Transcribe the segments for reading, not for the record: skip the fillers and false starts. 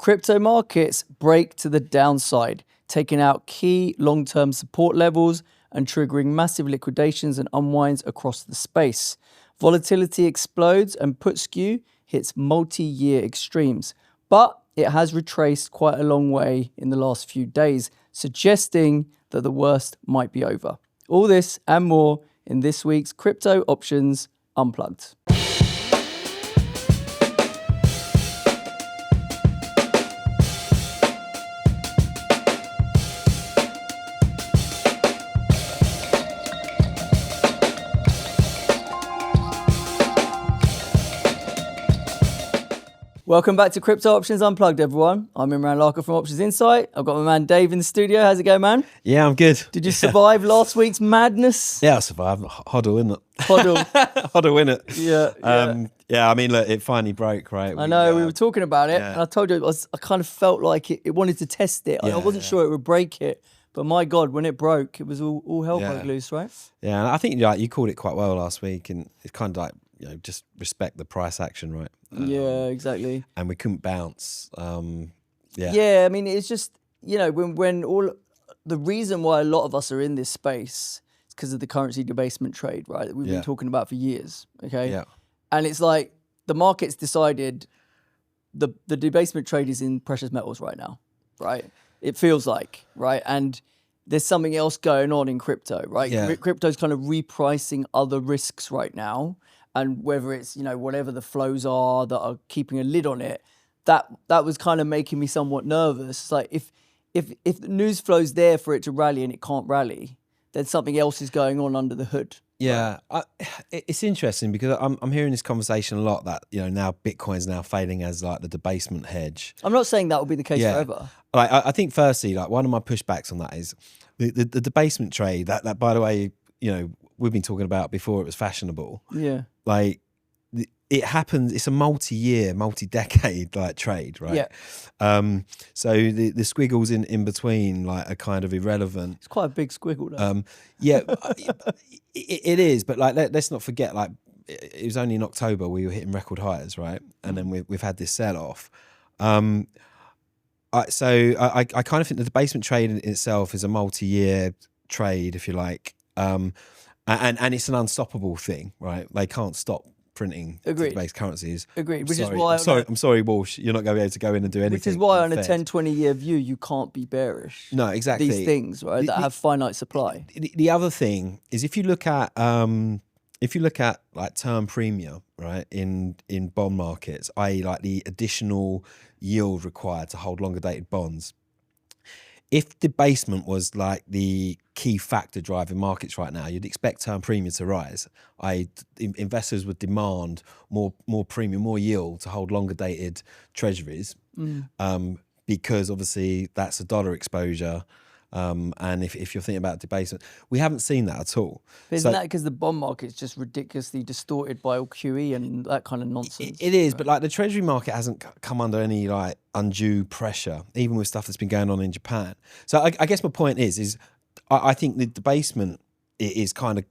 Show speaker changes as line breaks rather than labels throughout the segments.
Crypto markets break to the downside, taking out key long-term support levels and triggering massive liquidations and unwinds across the space. Volatility explodes and put Skew hits multi-year extremes, but it has retraced quite a long way in the last few days, suggesting that the worst might be over. All this and more in this week's Crypto Options Unplugged. Welcome back to Crypto Options Unplugged, everyone. I'm Imran Larker from Options Insight. I've got my man Dave in the studio. How's it going, man?
Yeah, I'm good.
Did you survive last week's madness?
Yeah, I survived. Hoddle, innit?
Hoddle.
Hoddle, innit?
Yeah.
Yeah, I mean, look, it finally broke, right?
I know, we were talking about it, and I told you, I kind of felt like it wanted to test it. I wasn't sure it would break it, but my God, when it broke, it was all hell broke loose, right?
Yeah, and I think you called it quite well last week, and it's kind of like, just respect the price action, right?
Yeah, exactly.
And we couldn't bounce.
Yeah, I mean, it's just, when all the reason why a lot of us are in this space is because of the currency debasement trade, right? That we've been talking about for years. Okay.
Yeah.
And it's like the market's decided the debasement trade is in precious metals right now, right? It feels like, right? And there's something else going on in crypto, right?
Yeah.
Crypto's kind of repricing other risks right now. And whether it's, whatever the flows are that are keeping a lid on it, that was kind of making me somewhat nervous. It's like if the news flow's there for it to rally and it can't rally, then something else is going on under the hood.
Yeah, it's interesting because I'm hearing this conversation a lot that, now Bitcoin's now failing as like the debasement hedge.
I'm not saying that will be the case forever.
Like, I think firstly, like one of my pushbacks on that is the debasement trade that by the way, we've been talking about before it was fashionable.
Yeah.
Like it happens, it's a multi-year, multi-decade like trade, right?
Yeah.
So the squiggles in between like are kind of irrelevant.
It's quite a big squiggle though.
Yeah, it is, but like let's not forget, like it was only in October we were hitting record highs, right? And then we've had this sell-off. So I kind of think the debasement trade in itself is a multi-year trade, if you like. And it's an unstoppable thing, right? They can't stop printing base currencies.
Agreed.
I'm sorry, Walsh, you're not going to be able to go in and do anything.
Which is why on a 10, 20-year view, you can't be bearish.
No, exactly.
These things, right, that have finite supply.
The other thing is if you look at like term premium, right, in bond markets, i.e. like the additional yield required to hold longer dated bonds, if debasement was like the key factor driving markets right now, you'd expect term premium to rise. Investors would demand more premium, more yield to hold longer dated treasuries, because obviously that's a dollar exposure. And if you're thinking about debasement, we haven't seen that at all.
But isn't that because the bond market's just ridiculously distorted by all QE and that kind of nonsense?
It is, right? But like the treasury market hasn't come under any like undue pressure, even with stuff that's been going on in Japan. So I guess my point is I think the debasement is kind of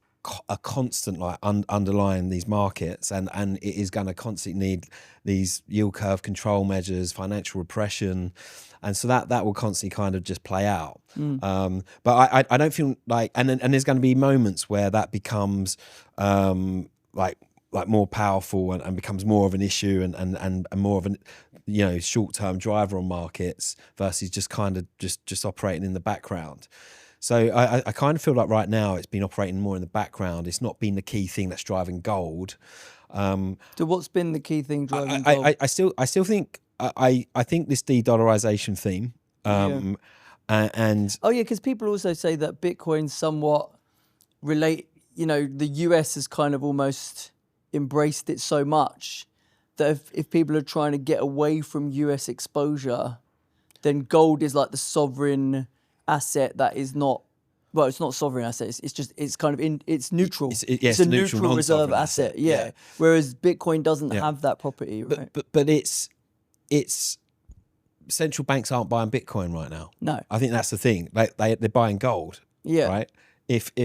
a constant like underlying these markets, and it is going to constantly need these yield curve control measures, financial repression, and so that will constantly kind of just play out. But I don't feel like, and there's going to be moments where that becomes like more powerful and becomes more of an issue and more of an short-term driver on markets versus just kind of just operating in the background. So I kind of feel like right now it's been operating more in the background. It's not been the key thing that's driving gold.
So what's been the key thing driving gold?
I still think I think this de-dollarization theme. And
because people also say that Bitcoin somewhat relate. The US has kind of almost embraced it so much that if people are trying to get away from US exposure, then gold is like the sovereign asset that is not, well, it's not sovereign asset. It's kind of it's neutral. It's a neutral reserve asset. Yeah. Whereas Bitcoin doesn't have that property, right?
But it's central banks aren't buying Bitcoin right now.
No,
I think that's the thing. They're buying gold. Yeah. Right. If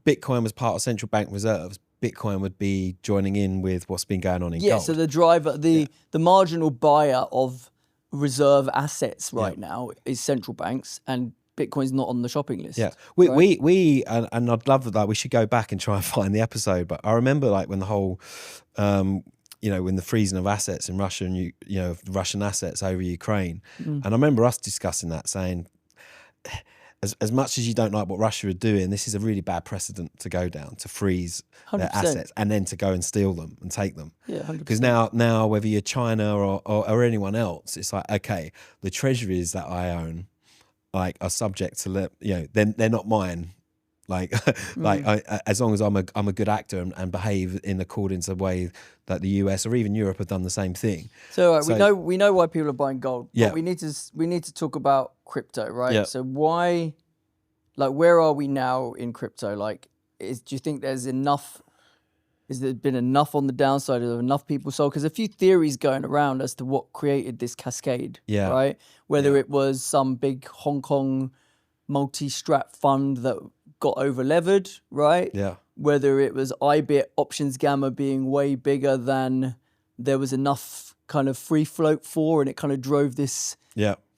Bitcoin was part of central bank reserves, Bitcoin would be joining in with what's been going on in gold.
So the driver, the marginal buyer of reserve assets right now is central banks, and Bitcoin's not on the shopping list.
Yeah,
right?
we and I'd love that. We should go back and try and find the episode. But I remember like when the whole, when the freezing of assets in Russia and Russian assets over Ukraine, and I remember us discussing that, saying, as much as you don't like what Russia are doing, this is a really bad precedent to go down, to freeze
100%.
their assets and then to go and steal them and take them.
Yeah, 100%.
Because now whether you're China or anyone else, it's like, okay, the treasuries that I own, like, are subject to they're not mine. Like, as long as I'm a good actor and behave in accordance to the way that the US or even Europe have done the same thing.
So, we know why people are buying gold.
Yeah.
But we need to talk about crypto, right?
Yeah.
So why, like, where are we now in crypto? Like, do you think there's enough? Has there been enough on the downside? Are there enough people sold? Because a few theories going around as to what created this cascade.
Yeah.
Right. Whether it was some big Hong Kong multi-strat fund that got over-levered, right?
Yeah.
Whether it was IBIT options gamma being way bigger than there was enough kind of free float for, and it kind of drove this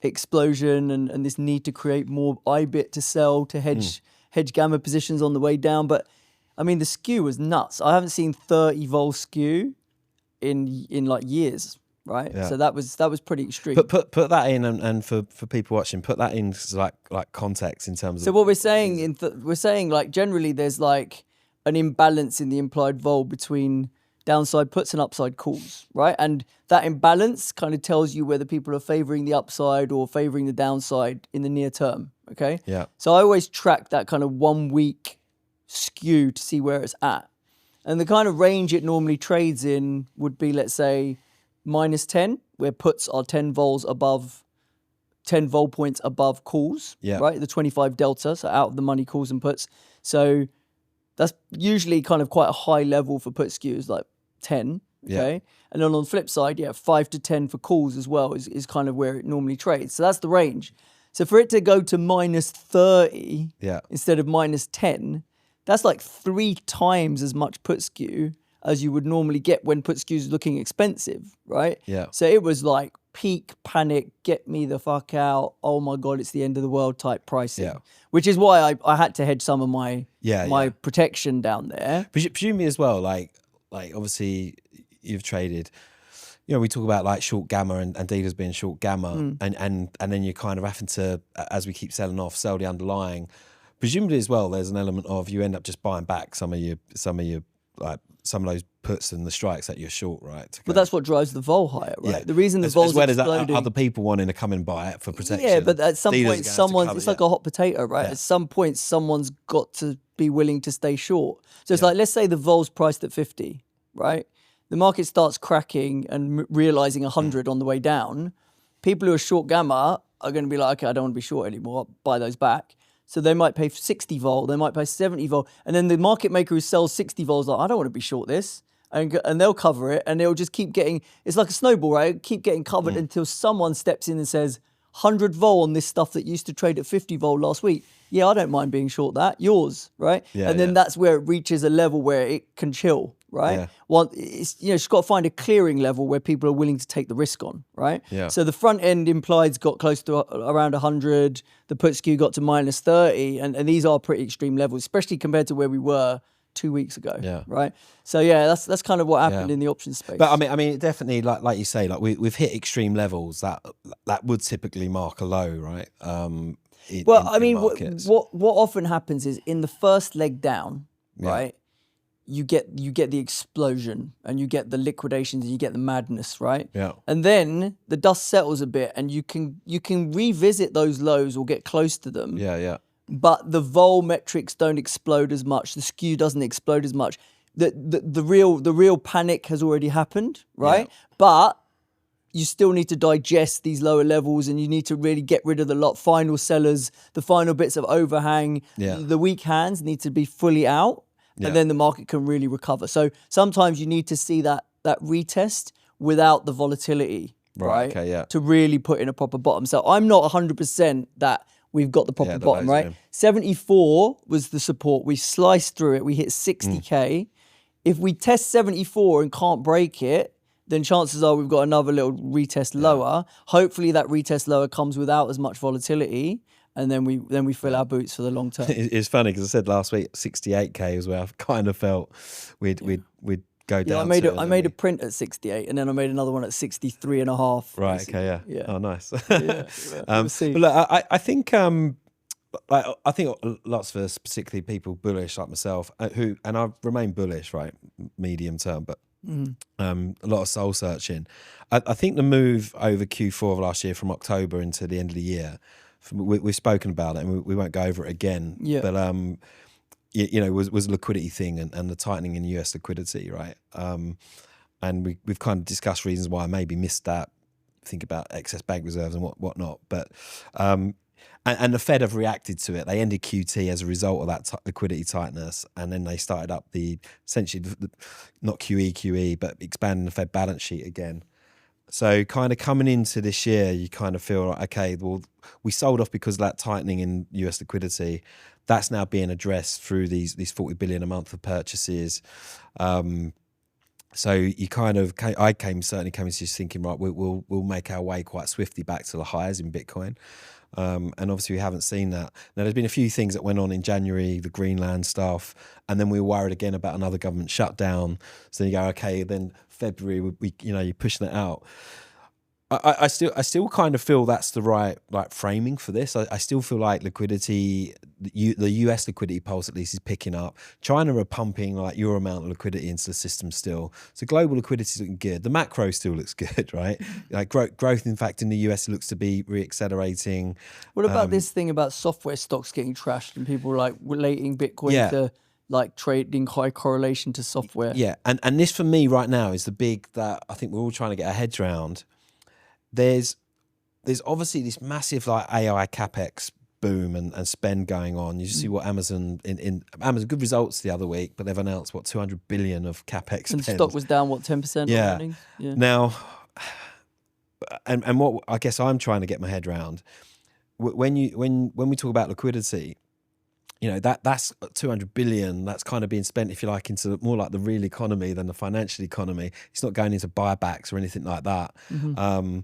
explosion and this need to create more IBIT to sell to hedge gamma positions on the way down. But I mean, the skew was nuts. I haven't seen 30 vol skew in like years. Right, so that was pretty extreme.
Put that in, and for people watching, put that in like context in terms of.
So what we're saying we're saying like generally there's like an imbalance in the implied vol between downside puts and upside calls, right? And that imbalance kind of tells you whether people are favoring the upside or favoring the downside in the near term. Okay.
Yeah.
So I always track that kind of 1 week skew to see where it's at, and the kind of range it normally trades in would be, let's say, -10, where puts are 10 vols above, 10 vol points above calls, right? The 25 delta, so out of the money calls and puts. So that's usually kind of quite a high level for put skews, like 10, okay? Yeah. And then on the flip side, 5 to 10 for calls as well is kind of where it normally trades. So that's the range. So for it to go to -30 instead of -10, that's like 3 times as much put skew as you would normally get when put skew is looking expensive, right?
Yeah.
So it was like peak panic, get me the fuck out, oh my God, it's the end of the world type pricing. Yeah. Which is why I had to hedge some of my protection down there.
Presumably as well, like obviously you've traded, we talk about like short gamma and dealers being short gamma and then you're kind of having to, as we keep selling off, sell the underlying. Presumably as well, there's an element of you end up just buying back some of your like some of those puts and the strikes that you're short, right?
But that's what drives the vol higher, right? Yeah. The reason the vol's exploding... As well as
other people wanting to come and buy it for protection.
Yeah, but at some point, it's like a hot potato, right? Yeah. At some point, someone's got to be willing to stay short. So it's like, let's say the vol's priced at 50, right? The market starts cracking and realizing 100 on the way down. People who are short gamma are going to be like, okay, I don't want to be short anymore, I'll buy those back. So they might pay 60 vol, they might pay 70 vol. And then the market maker who sells 60 vol is like, I don't want to be short this. And they'll cover it and they'll just keep getting, it's like a snowball, right? Keep getting covered until someone steps in and says, 100 vol on this stuff that used to trade at 50 vol last week. Yeah, I don't mind being short that. Yours, right? Yeah, and then that's where it reaches a level where it can chill, right? Yeah. Well, it's just got to find a clearing level where people are willing to take the risk on, right? Yeah. So the front end implieds got close to around 100. The put skew got to -30, and these are pretty extreme levels, especially compared to where we were 2 weeks ago. Yeah. Right. So that's kind of what happened in the options space.
But I mean, definitely, like you say, like we've hit extreme levels that would typically mark a low, right?
What often happens is in the first leg down, right? You get the explosion and you get the liquidations and you get the madness, right? Yeah. And then the dust settles a bit and you can revisit those lows or get close to them.
Yeah, yeah.
But the vol metrics don't explode as much. The skew doesn't explode as much. The real panic has already happened, right? Yeah. But you still need to digest these lower levels and you need to really get rid of the final sellers, the final bits of overhang. Yeah. The weak hands need to be fully out. And then the market can really recover. So sometimes you need to see that retest without the volatility, right? Okay, yeah. To really put in a proper bottom. So I'm not 100% that we've got the proper bottom, right? 74 was the support. We sliced through it. We hit 60K. If we test 74 and can't break it, then chances are we've got another little retest lower. Hopefully that retest lower comes without as much volatility, and then we fill our boots for the long term.
It's funny because I said last week 68k is where I kind of felt we'd go down.
I made a print at 68, and then I made another one at 63 and a half.
Right.
Basically.
Okay. Yeah. Oh, nice.
We'll see.
But look, I think I think lots of us, particularly people bullish like myself, and I remain bullish, right, medium term, but a lot of soul searching. I think the move over Q4 of last year from October into the end of the year, we've spoken about it, and we won't go over it again.
Yeah.
But was liquidity thing and the tightening in US liquidity, right? And we've kind of discussed reasons why I maybe missed that. Think about excess bank reserves and whatnot, but. And the Fed have reacted to it. They ended QT as a result of that liquidity tightness, and then they started up essentially not QE, but expanding the Fed balance sheet again. So kind of coming into this year, you kind of feel like, okay, well, we sold off because of that tightening in US liquidity. That's now being addressed through these 40 billion a month of purchases. So you kind of, I certainly came into just thinking, right, we'll make our way quite swiftly back to the highs in Bitcoin. And obviously we haven't seen that. Now there's been a few things that went on in January, the Greenland stuff, and then we were worried again about another government shutdown. So then you go, okay, then February, you're pushing it out. I still kind of feel that's the right framing for this. I still feel like liquidity, the US liquidity pulse at least is picking up. China are pumping your amount of liquidity into the system still. So global liquidity is looking good. The macro still looks good, right? Like growth, in fact, in the US looks to be reaccelerating.
What about this thing about software stocks getting trashed and people relating Bitcoin to trading high correlation to software?
Yeah, and this for me right now is the big that I think we're all trying to get our heads around. There's obviously this massive AI CapEx boom and spend going on. You just see what Amazon Amazon good results the other week, but they've announced 200 billion of CapEx
and
spend.
Stock was down 10%
yeah.
on earnings? Yeah.
Now, and what I guess I'm trying to get my head around when we talk about liquidity, that's 200 billion that's kind of being spent, if you like, into more like the real economy than the financial economy. It's not going into buybacks or anything like that. Mm-hmm.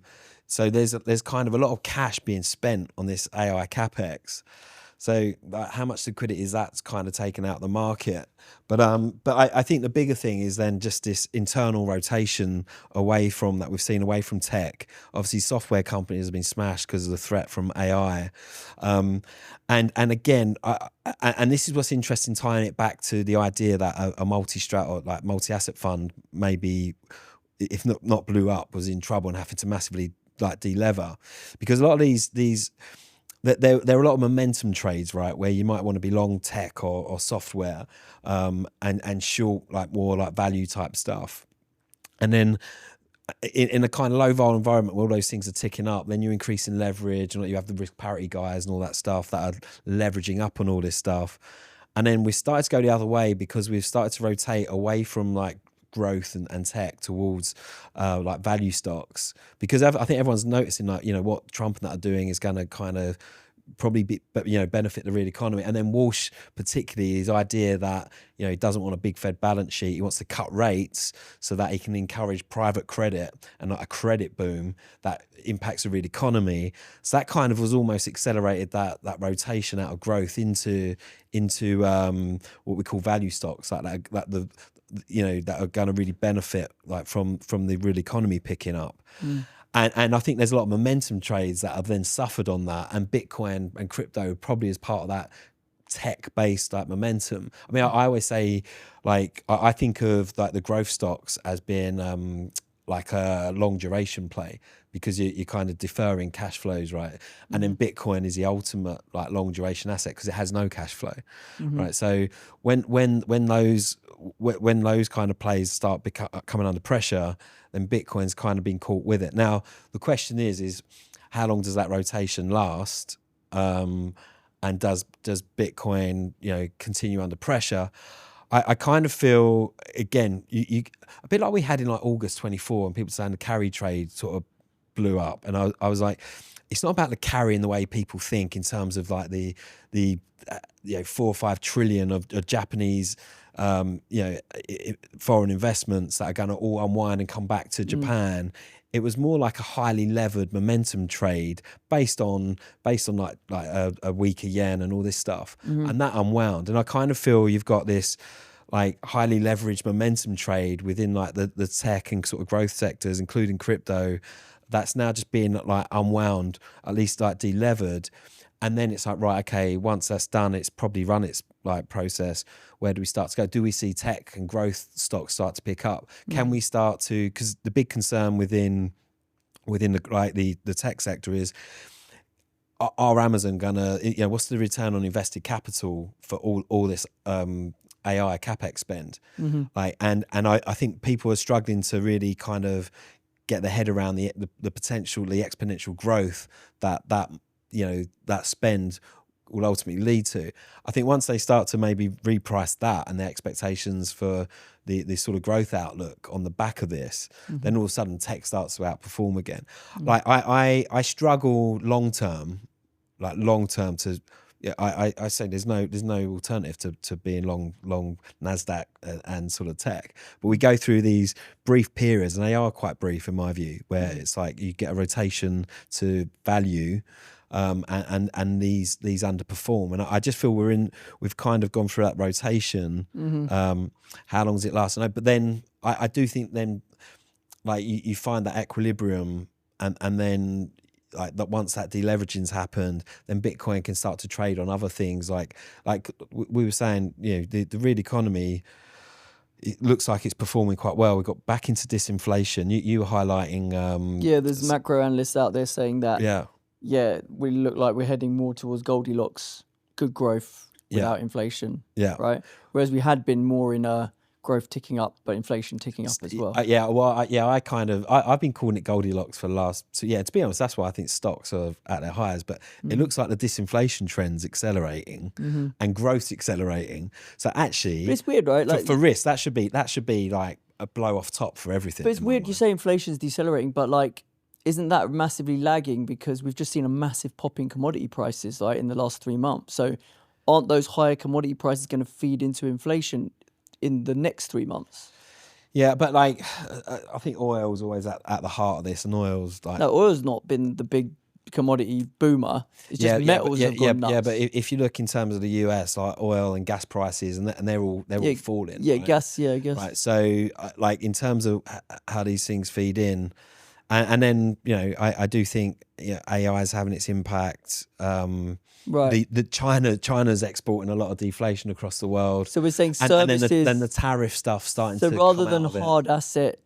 So there's kind of a lot of cash being spent on this AI CapEx. So how much liquidity is that's kind of taken out of the market? But I think the bigger thing is then just this internal rotation away from that we've seen away from tech. Obviously, software companies have been smashed because of the threat from AI. And again, and this is what's interesting, tying it back to the idea that a multi-strat or multi-asset fund maybe, if not blew up, was in trouble and having to massively delever, because a lot of these. There are a lot of momentum trades, right, where you might want to be long tech or software, and short more value type stuff. And then in a kind of low vol environment where all those things are ticking up, then you're increasing leverage, and you have the risk parity guys and all that stuff that are leveraging up on all this stuff. And then we started to go the other way because we've started to rotate away from growth and tech towards value stocks, because I think everyone's noticing what Trump and that are doing is going to kind of probably benefit the real economy. And then Walsh, particularly, his idea that he doesn't want a big Fed balance sheet, he wants to cut rates so that he can encourage private credit and a credit boom that impacts the real economy. So that kind of was almost accelerated that rotation out of growth into what we call value stocks, that are going to really benefit from the real economy picking up. And I think there's a lot of momentum trades that have then suffered on that, and Bitcoin and crypto probably as part of that tech-based momentum. I mean, I always say I think of the growth stocks as being a long duration play, because you're kind of deferring cash flows, right? And then Bitcoin is the ultimate long duration asset because it has no cash flow, right? So when those kind of plays start coming under pressure, then Bitcoin's kind of been caught with it. Now the question is how long does that rotation last? And does Bitcoin continue under pressure? I kind of feel, again, you a bit like we had in August 24, and people saying the carry trade sort of blew up, and I was like, it's not about the carry in the way people think in terms of like the 4 or 5 trillion of Japanese foreign investments that are going to all unwind and come back to Japan. It was more like a highly levered momentum trade based on like a weaker yen and all this stuff, and that unwound. And I kind of feel you've got this like highly leveraged momentum trade within like the tech and sort of growth sectors, including crypto, that's now just being like unwound, at least like delevered. And then it's like, right, okay, once that's done, it's probably run its like process. Where do we start to go? Do we see tech and growth stocks start to pick up? Can we start to, because the big concern within the tech sector is, are Amazon gonna, what's the return on invested capital for all this AI CapEx spend? Like, and I think people are struggling to really kind of get their head around the potential, the exponential growth that spend will ultimately lead to. I think once they start to maybe reprice that and their expectations for the sort of growth outlook on the back of this, then all of a sudden tech starts to outperform again. Like I struggle long term to. Yeah, I say there's no alternative to being long Nasdaq and sort of tech, but we go through these brief periods, and they are quite brief in my view, where it's like you get a rotation to value, and these underperform, and I just feel we've kind of gone through that rotation. How long does it last? But then I do think then like you find that equilibrium, and then. Like that, once that deleveraging's happened, then Bitcoin can start to trade on other things. Like we were saying, the real economy, it looks like it's performing quite well. We got back into disinflation. You were highlighting.
There's macro analysts out there saying that. We look like we're heading more towards Goldilocks, good growth without inflation. Right. Whereas we had been more in a growth ticking up, but inflation ticking up as well.
I've been calling it Goldilocks for the last. So to be honest, that's why I think stocks are at their highs. But it looks like the disinflation trend's accelerating and growth's accelerating. So actually,
but it's weird, right? Like
for risk, that should be like a blow off top for everything.
But it's weird. You say inflation's decelerating, but like, isn't that massively lagging because we've just seen a massive pop in commodity prices, like in the last 3 months? So aren't those higher commodity prices going to feed into inflation in the next 3 months?
Yeah, but like, I think oil's always at the heart of this, and oil's like...
No, oil's not been the big commodity boomer. It's just metals have gone nuts.
Yeah, but if you look in terms of the US, like oil and gas prices, and they're all falling.
Yeah,
right?
gas, I guess.
Right, so like in terms of how these things feed in, and then, I do think AI is having its impact.
Right.
China's exporting a lot of deflation across the world.
So we're saying services.
And then the tariff stuff starting to.
So rather than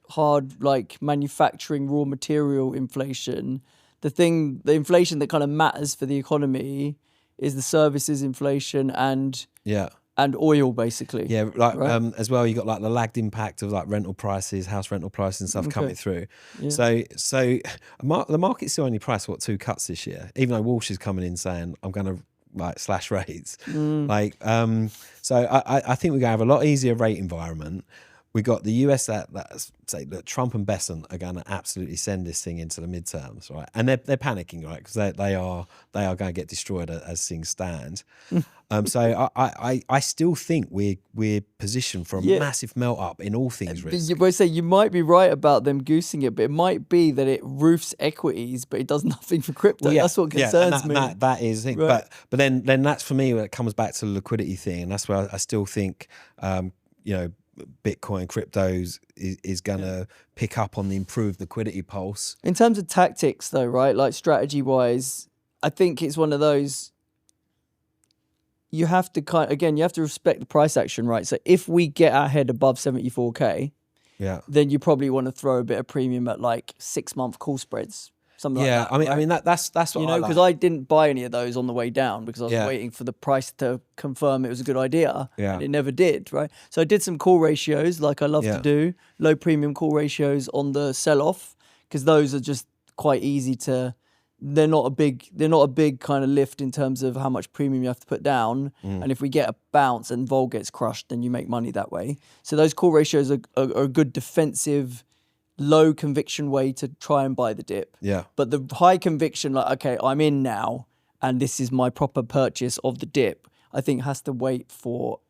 hard like manufacturing raw material inflation, the inflation that kind of matters for the economy is the services inflation and oil, basically.
Yeah, like right? As well, you got like the lagged impact of like rental prices, house rental prices and stuff coming through. Yeah. So the market's still only priced 2 cuts this year, even though Walsh is coming in saying I'm going to like slash rates. So I think we're going to have a lot easier rate environment. We got the US that say that Trump and Besant are going to absolutely send this thing into the midterms, right? And they're panicking, right? Because they are going to get destroyed as things stand. So I still think we're positioned for a massive melt up in all things risk.
But you might be right about them goosing it, but it might be that it roofs equities, but it does nothing for crypto. Well, that's what concerns me.
That is the thing. Right. But then that's for me where it comes back to the liquidity thing, and that's where I still think Bitcoin, cryptos is going to pick up on the improved liquidity pulse.
In terms of tactics, though, right? Like strategy-wise, I think it's one of those. You have to you have to respect the price action, right? So if we get our head above 74k, then you probably want to throw a bit of premium at like 6-month call spreads. Something like that.
I mean that's what
because I didn't buy any of those on the way down because I was waiting for the price to confirm it was a good idea. And it never did, right? So I did some call ratios like I love to do, low premium call ratios on the sell-off, because those are just quite easy to. They're not a big kind of lift in terms of how much premium you have to put down. And if we get a bounce and vol gets crushed, then you make money that way. So those call ratios are a good defensive low conviction way to try and buy the dip.
Yeah.
But the high conviction, like, okay, I'm in now and this is my proper purchase of the dip, I think has to wait for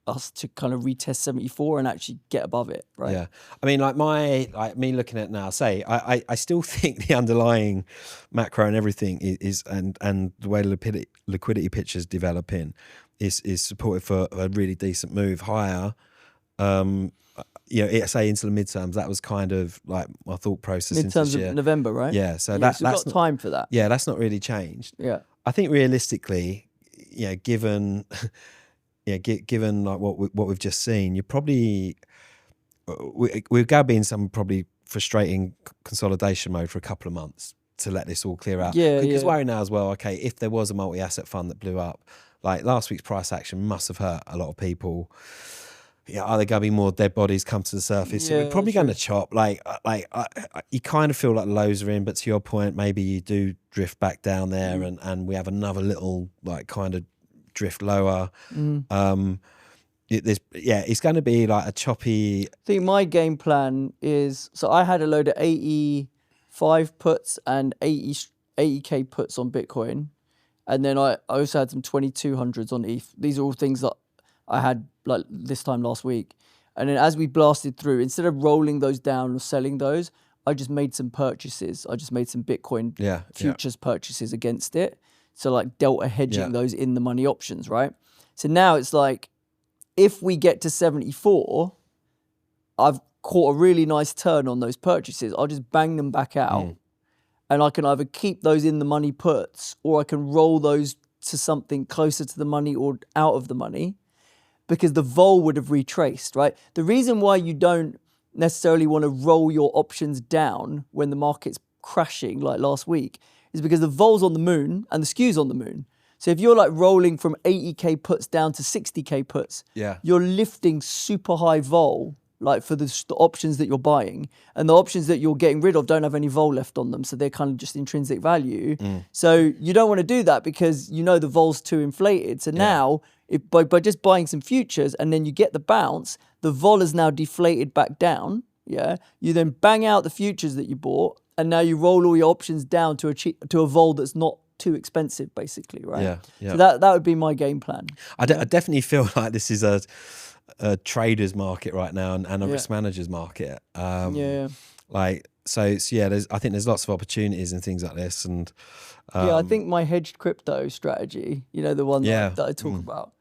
us to kind of retest 74 and actually get above it, right?
Yeah. I mean, like me looking at it now, I still think the underlying macro and everything is and the way the liquidity picture's developing is supportive for a really decent move higher. Say into the midterms, that was kind of like my thought process.
Midterms of November, right?
Yeah, so
that's
got
time for that.
Yeah, that's not really changed.
Yeah,
I think realistically, given like what we've just seen, you're probably we're going to be in some probably frustrating consolidation mode for a couple of months to let this all clear out.
Yeah,
because worry now as well. Okay, if there was a multi-asset fund that blew up, like last week's price action must have hurt a lot of people. Yeah, are there going to be more dead bodies come to the surface? So we're probably going to chop. You kind of feel like the lows are in, but to your point, maybe you do drift back down there, and we have another little like kind of drift lower. It's going to be like a choppy.
I think my game plan is, so I had a load of 85 puts and 80k puts on Bitcoin, and then I also had some 2200s on ETH. These are all things that I had like this time last week. And then as we blasted through, instead of rolling those down or selling those, I just made some purchases. I just made some Bitcoin futures purchases against it. So like delta hedging those in the money options, right? So now it's like, if we get to 74, I've caught a really nice turn on those purchases. I'll just bang them back out. And I can either keep those in the money puts, or I can roll those to something closer to the money or out of the money, because the vol would have retraced, right? The reason why you don't necessarily want to roll your options down when the market's crashing like last week is because the vol's on the moon and the skew's on the moon. So if you're like rolling from 80k puts down to 60k puts, you're lifting super high vol, like for the options that you're buying, and the options that you're getting rid of don't have any vol left on them, so they're kind of just intrinsic value. So you don't want to do that because the vol's too inflated. So now, by just buying some futures and then you get the bounce, the vol is now deflated back down. Yeah, you then bang out the futures that you bought, and now you roll all your options down to a vol that's not too expensive, basically, right? Yeah. So that would be my game plan.
I definitely feel like this is a trader's market right now and a risk manager's market. I think there's lots of opportunities and things like this. And
I think my hedged crypto strategy, the one that I talk about,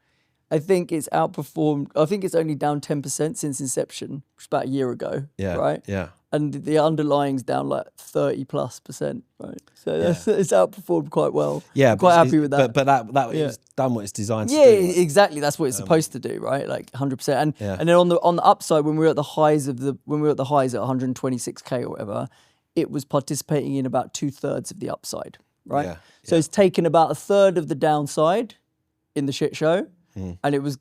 I think it's outperformed. I think it's only down 10% since inception, which was about a year ago. Right. And the underlying's down like 30+%, right? So it's outperformed quite well. Yeah, I'm quite happy with that.
But that is done what it's designed to do.
Yeah, exactly. That's what it's supposed to do, right? Like 100%. And then on the upside, when we were at the highs at 126k or whatever, it was participating in about 2/3 of the upside, right? So it's taken about a third of the downside in the shit show. And it was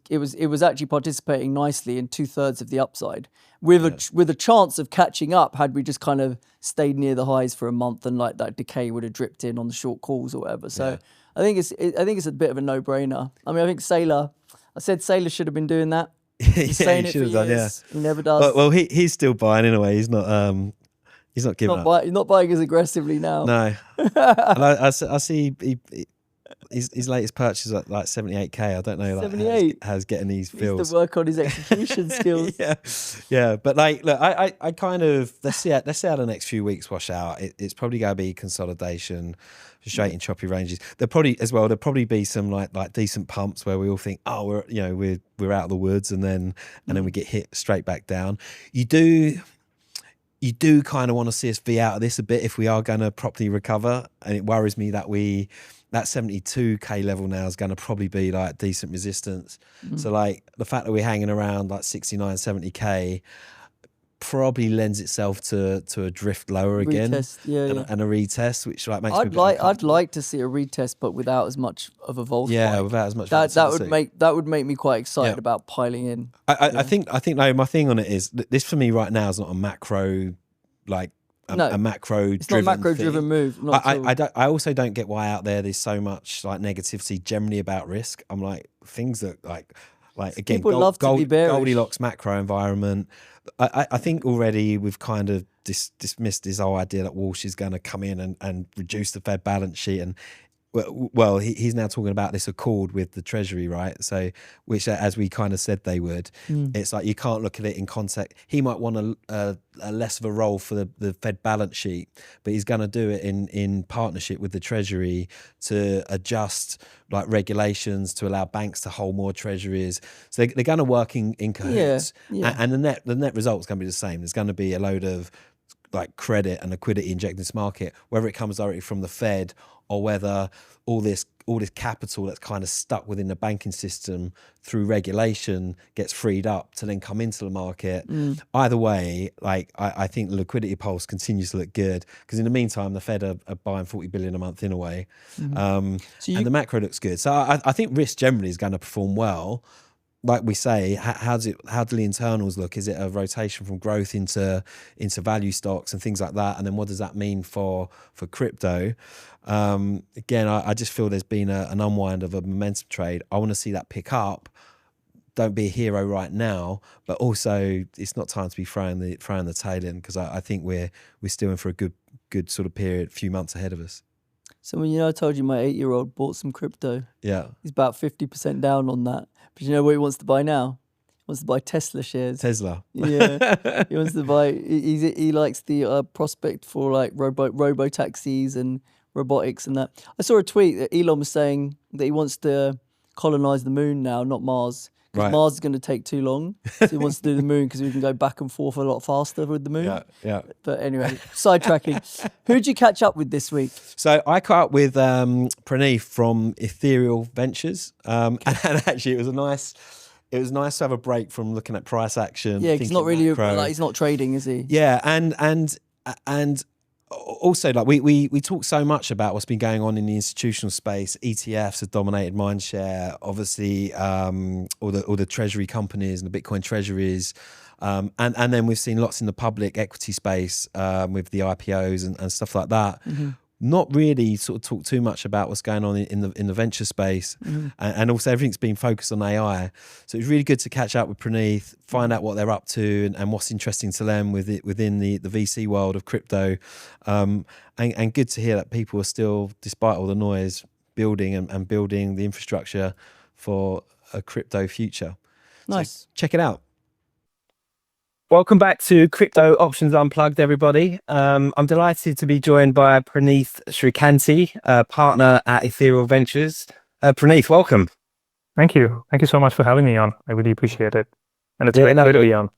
actually participating nicely in 2/3 of the upside, with a chance of catching up had we just kind of stayed near the highs for a month, and like that decay would have dripped in on the short calls or whatever. So I think it's a bit of a no-brainer. I mean, I think Saylor should have been doing that. He's saying it for years. He never does.
Well, he's still buying in a way. He's not giving up.
He's not buying as aggressively now.
No. And I see his latest purchase at like 78k. I don't know, like
78.
how's getting these feels.
He needs to work on his execution skills.
Yeah. But like, look, I kind of let's see how the next few weeks wash out. It's probably going to be consolidation, straight in choppy ranges. There'll probably be some like decent pumps where we all think, oh, we're out of the woods, and then we get hit straight back down. You do kind of want to see us be out of this a bit if we are going to properly recover, and it worries me that that 72k level now is going to probably be like decent resistance. So like the fact that we're hanging around like 69, 70k probably lends itself to a drift lower again, and a retest, which like makes
I'd like to see a retest, but without as much of a vol.
Without as much.
That would make me quite excited about piling in.
I think no, my thing on it is this for me right now is not a macro a macro.
It's not a macro-driven move.
I also don't get why out there's so much like negativity generally about risk. I'm like things that like again,
people love to be bearish.
Goldilocks macro environment. I think already we've kind of dismissed this whole idea that Walsh is going to come in and reduce the Fed balance sheet. And well, he's now talking about this accord with the Treasury, right? So, which, as we kind of said they would, it's like you can't look at it in context. He might want a less of a role for the Fed balance sheet, but he's going to do it in partnership with the Treasury to adjust like regulations to allow banks to hold more treasuries. So they're going to work in cahoots, and the net result is going to be the same. There's going to be a load of like credit and liquidity injected in this market, whether it comes directly from the Fed or whether all this capital that's kind of stuck within the banking system through regulation gets freed up to then come into the market. Either way, like I think the liquidity pulse continues to look good, because in the meantime the Fed are buying 40 billion a month in a way, and the macro looks good. So I think risk generally is going to perform well. Like we say, how do the internals look? Is it a rotation from growth into value stocks and things like that? And then what does that mean for crypto? Again, I just feel there's been an unwind of a momentum trade. I want to see that pick up. Don't be a hero right now, but also it's not time to be throwing the tail in, because I think we're still in for a good sort of period, few months ahead of us.
So when I told you my 8-year-old bought some crypto,
he's
about 50% down on that. But you know what he wants to buy now? He wants to buy Tesla shares.
Tesla.
Yeah. He wants to buy, he likes the prospect for like robo taxis and robotics and that. I saw a tweet that Elon was saying that he wants to colonize the moon now, not Mars. Because Mars is going to take too long. So he wants to do the moon because we can go back and forth a lot faster with the moon.
Yeah.
But anyway, sidetracking. Who'd you catch up with this week?
So I caught up with Praneeth from Ethereal Ventures. And actually it was nice to have a break from looking at price action.
Yeah, he's not really, like, he's not trading, is he?
Yeah, and also, like we talk so much about what's been going on in the institutional space. ETFs have dominated mindshare. Obviously, all the treasury companies and the Bitcoin treasuries, and then we've seen lots in the public equity space with the IPOs and stuff like that. Not really sort of talk too much about what's going on in the venture space, and also everything's been focused on AI. So it's really good to catch up with Praneeth, find out what they're up to and what's interesting to them within the VC world of crypto, and good to hear that people are still, despite all the noise, building and building the infrastructure for a crypto future.
Nice.
So check it out.
Welcome back to Crypto Options Unplugged, everybody. I'm delighted to be joined by Praneeth Srikanti, partner at Ethereal Ventures. Praneeth, welcome.
Thank you. Thank you so much for having me on. I really appreciate it. And it's great to be on.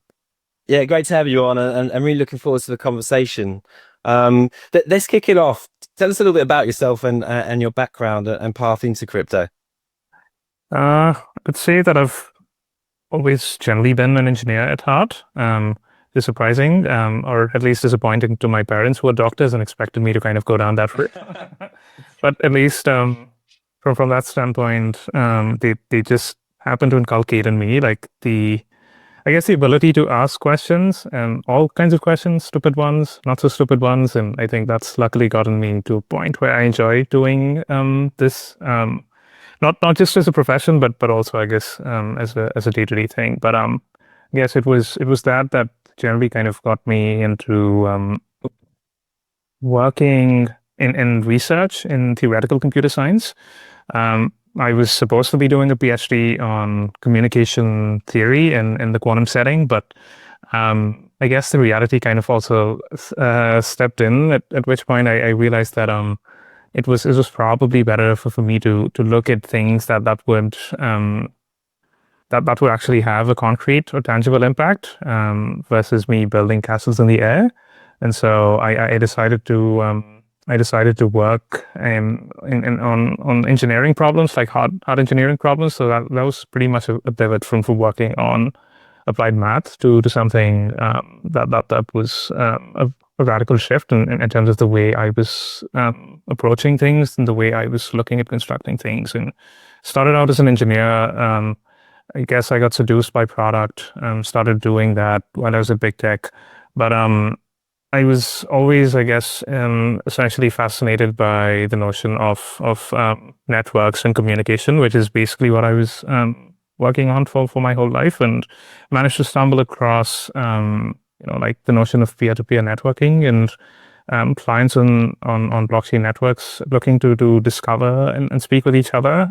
Yeah, great to have you on, and I'm really looking forward to the conversation. Let's kick it off. Tell us a little bit about yourself and your background and path into crypto.
I would say that I've always generally been an engineer at heart. Is surprising, or at least disappointing to my parents, who are doctors and expected me to kind of go down that route. But at least from that standpoint, they just happened to inculcate in me like the ability to ask questions, and all kinds of questions, stupid ones, not so stupid ones, and I think that's luckily gotten me to a point where I enjoy doing this. Not just as a profession, but also I guess as a day-to-day thing. But yes, it was that generally kind of got me into working in research in theoretical computer science. I was supposed to be doing a PhD on communication theory in the quantum setting, but I guess the reality kind of also stepped in, at which point I realized that it was probably better for me to look at things that would actually have a concrete or tangible impact versus me building castles in the air. And so I decided to work on engineering problems, like hard engineering problems. So that was pretty much a pivot from working on applied math to something that was a radical shift in terms of the way I was approaching things and the way I was looking at constructing things. And started out as an engineer. I guess I got seduced by product, started doing that while I was at big tech. But I was always, I guess, essentially fascinated by the notion of networks and communication, which is basically what I was working on for my whole life, and managed to stumble across like the notion of peer-to-peer networking and clients on blockchain networks looking to discover and speak with each other.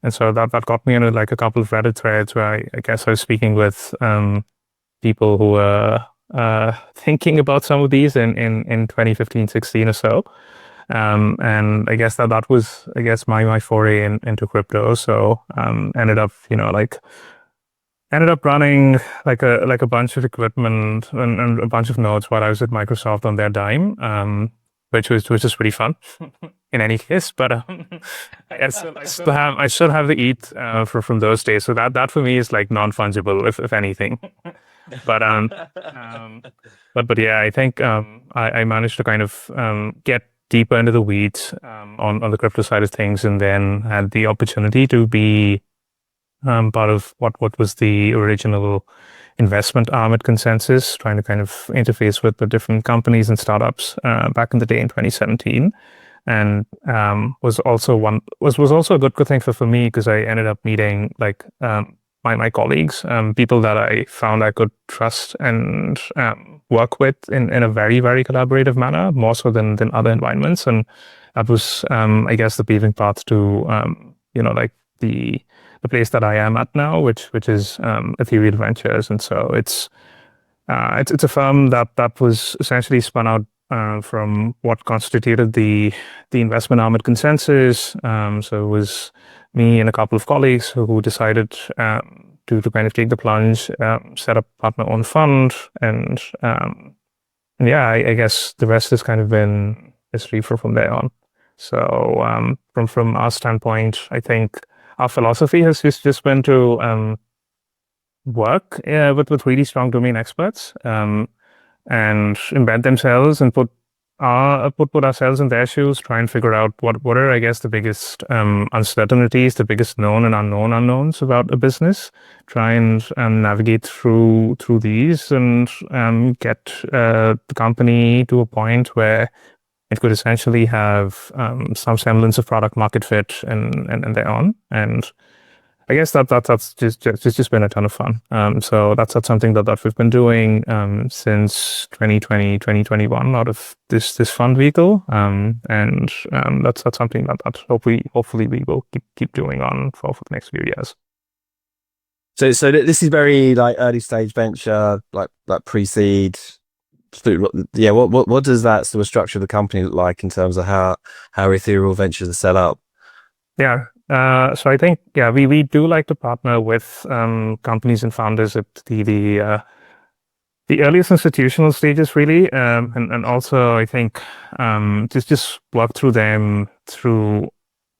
And so that got me into like a couple of Reddit threads where I guess I was speaking with people who were thinking about some of these in 2015, 16 or so. And I guess that was, I guess, my foray into crypto. So ended up running like a bunch of equipment and a bunch of nodes while I was at Microsoft on their dime, which was pretty fun in any case. But I still have the ETH from those days. So that for me is like non-fungible, if anything. But but yeah, I think I managed to kind of get deeper into the weeds on the crypto side of things, and then had the opportunity to be part of what was the original investment arm at Consensus, trying to kind of interface with the different companies and startups back in the day in 2017, and was also a good thing for me, because I ended up meeting like my colleagues, people that I found I could trust and work with in a very, very collaborative manner, more so than other environments. And that was, I guess, the paving path to like the place that I am at now, which is Ethereal Ventures. And so it's a firm that was essentially spun out from what constituted the investment arm at Consensus. So it was me and a couple of colleagues who decided to kind of take the plunge, set up partner-owned fund, and yeah, I guess the rest has kind of been history from there on. So from our standpoint, I think our philosophy has just been to work with really strong domain experts and embed themselves and put ourselves in their shoes, try and figure out what are, I guess, the biggest uncertainties, the biggest known and unknown unknowns about a business, try and navigate through these, and get the company to a point where it could essentially have some semblance of product market fit and thereon. And I guess that's just been a ton of fun. So that's something that we've been doing since 2020, 2021 out of this fund vehicle. And that's something that hopefully we will keep doing on for the next few years.
So this is very like early stage venture, like pre-seed. Yeah, what does that sort of structure of the company look like in terms of how Ethereal Ventures are set up?
Yeah. So I think, we do like to partner with companies and founders at the earliest institutional stages, really, and also I think just work through them through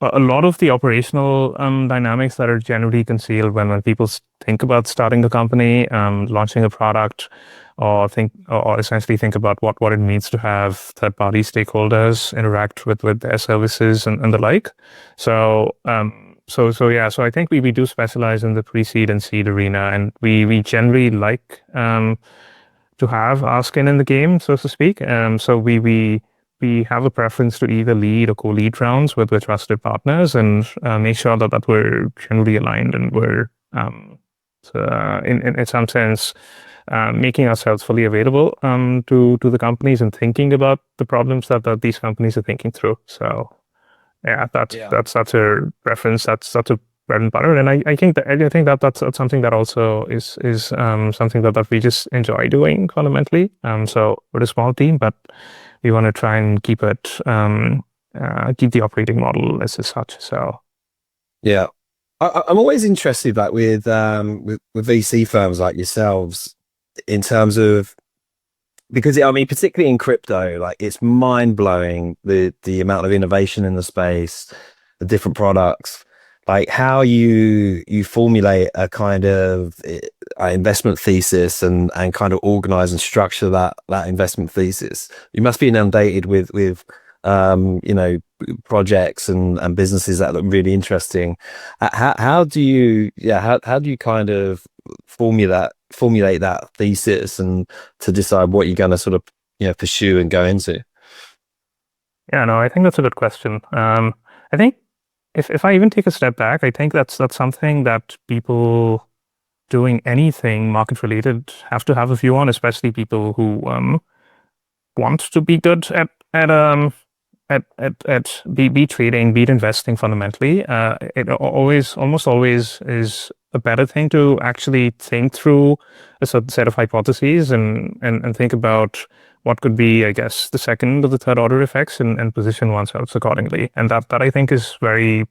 a lot of the operational dynamics that are generally concealed when people think about starting a company, launching a product, or essentially think about what it means to have third-party stakeholders interact with their services and the like. So I think we do specialize in the pre-seed and seed arena, and we generally like to have our skin in the game, so to speak. So we have a preference to either lead or co-lead rounds with trusted partners, and make sure that we're generally aligned, and we're in some sense making ourselves fully available to the companies and thinking about the problems that these companies are thinking through. So that's a preference. That's a bread and butter. And I think that's something that also is something that we just enjoy doing fundamentally. So we're a small team, but we want to try and keep it keep the operating model as such. So
yeah, I'm always interested, like with VC firms like yourselves, in terms of, because I mean, particularly in crypto, like it's mind blowing the amount of innovation in the space, the different products, like how you formulate a kind of investment thesis and kind of organize and structure that investment thesis. You must be inundated with projects and businesses that look really interesting. How do you kind of formulate that thesis and to decide what you're going to sort of pursue and go into?
Yeah, no, I think that's a good question. I think if I even take a step back, I think that's something that people doing anything market related have to have a view on, especially people who want to be good at be trading, be investing fundamentally. It almost always is a better thing to actually think through a certain set of hypotheses and think about what could be, I guess, the second or the third order effects and position oneself accordingly. And that I think is very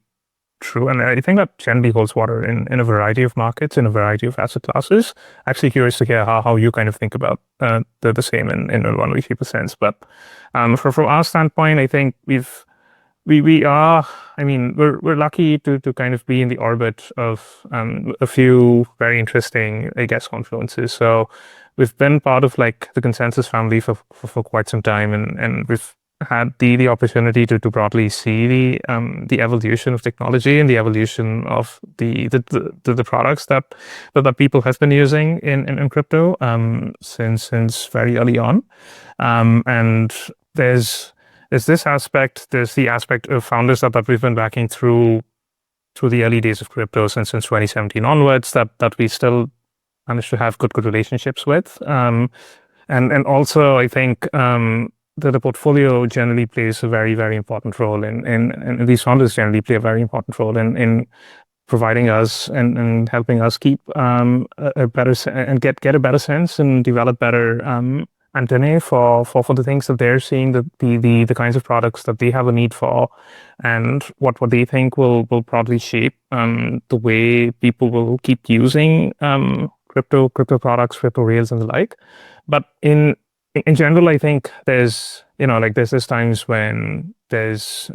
true. And I think that generally holds water in a variety of markets, in a variety of asset classes. Actually curious to hear how you kind of think about the same in a one way, shape, or sense. But from our standpoint, I think we are, I mean, we're lucky to kind of be in the orbit of a few very interesting, I guess, confluences. So we've been part of like the consensus family for quite some time, and we've had the opportunity to broadly see the evolution of technology and the evolution of the products that people have been using in crypto since very early on. And there's this aspect, there's the aspect of founders that we've been backing through the early days of crypto since 2017 onwards that we still managed to have good relationships with. And also I think the portfolio generally plays a very, very important role and these founders generally play a very important role in providing us and helping us keep a better and get a better sense and develop better antennae for the things that they're seeing, the kinds of products that they have a need for, and what they think will probably shape the way people will keep using crypto products, crypto rails and the like. But in general, I think there's times when there's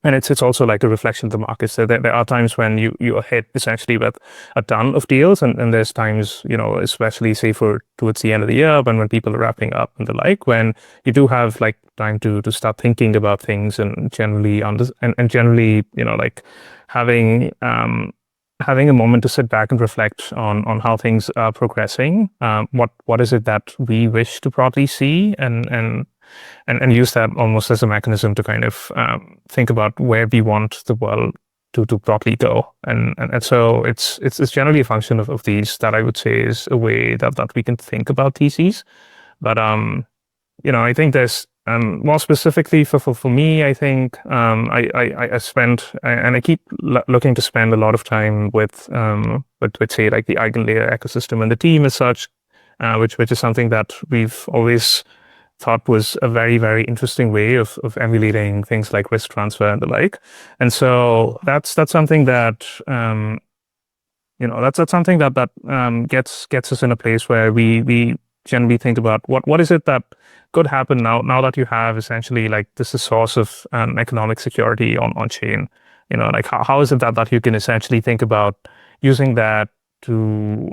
and it's also like a reflection of the market. So there are times when you are hit essentially with a ton of deals, and there's times, especially say towards the end of the year when people are wrapping up and the like, when you do have like time to start thinking about things and generally like having a moment to sit back and reflect on how things are progressing. What is it that we wish to broadly see and use that almost as a mechanism to kind of think about where we want the world to broadly go. And so it's generally a function of these that I would say is a way that we can think about theses. But I think there's more specifically for me, I think I spent and I keep looking to spend a lot of time with say like the EigenLayer ecosystem and the team as such, which is something that we've always thought was a very, very interesting way of emulating things like risk transfer and the like. And so that's something that that's something that gets us in a place where we generally think about what is it that could happen now that you have essentially like this is a source of economic security on chain. Like how is it that you can essentially think about using that to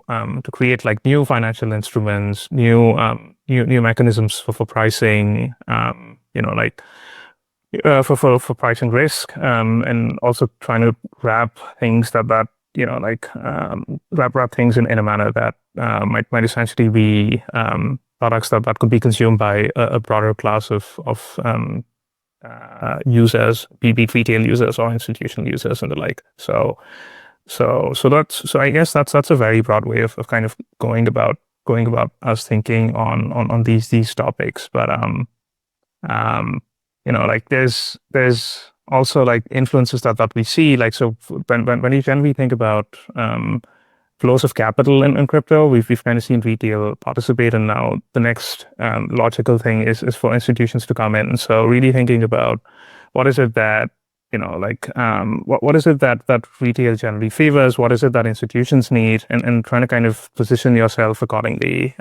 create like new financial instruments, new mechanisms for pricing, like for pricing risk, and also trying to wrap things that wrap things in a manner that might essentially be products that could be consumed by a broader class of users, be it retail users or institutional users and the like. So I guess that's a very broad way of kind of going about us thinking on these topics. But like there's also like influences that we see, like so when you generally think about flows of capital in crypto, we've kind of seen retail participate, and now the next logical thing is for institutions to come in. So really thinking about what is it that what is it that retail generally favors? What is it that institutions need? And trying to kind of position yourself accordingly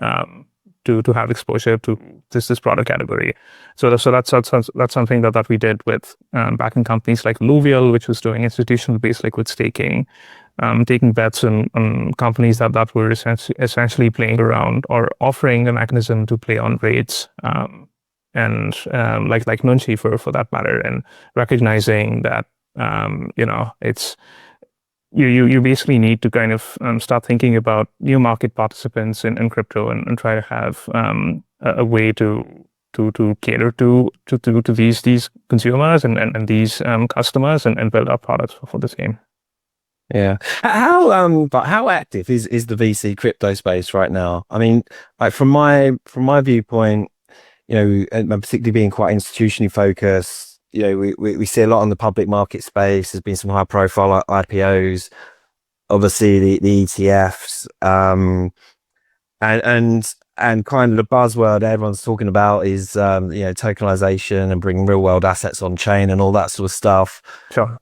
to have exposure to this product category. So that's something that we did with backing companies like Alluvial, which was doing institutional-based liquid staking, taking bets on companies that were essentially playing around or offering a mechanism to play on rates. And like Nunchi for that matter, and recognizing that it's you basically need to kind of start thinking about new market participants in crypto and try to have a way to to cater to these consumers and these customers and build up products for the same.
Yeah. But how active is the VC crypto space right now? I mean, like from my viewpoint, and particularly being quite institutionally focused, we see a lot on the public market space. There's been some high profile IPOs, obviously the ETFs, and kind of the buzzword everyone's talking about is tokenization and bringing real world assets on chain and all that sort of stuff.
Sure.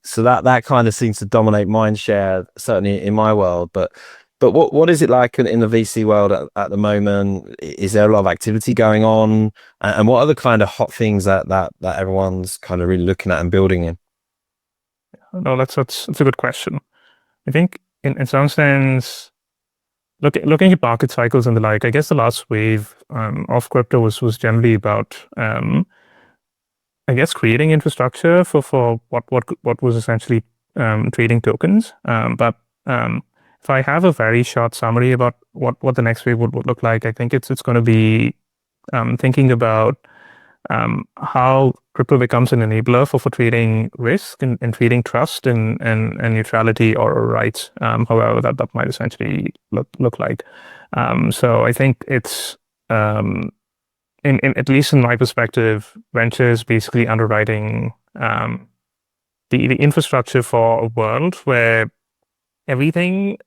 So that kind of seems to dominate mind share, certainly in my world. But what is it like in the VC world at the moment? Is there a lot of activity going on? And what are the kind of hot things that everyone's kind of really looking at and building in?
No, that's a good question. I think in some sense, looking at market cycles and the like, I guess the last wave of crypto was generally about I guess creating infrastructure for what was essentially trading tokens. But if I have a very short summary about what the next wave would look like, I think it's going to be thinking about how crypto becomes an enabler for trading risk and trading trust and neutrality or rights, however that might essentially look like. So I think it's in at least in my perspective, ventures basically underwriting the infrastructure for a world where everything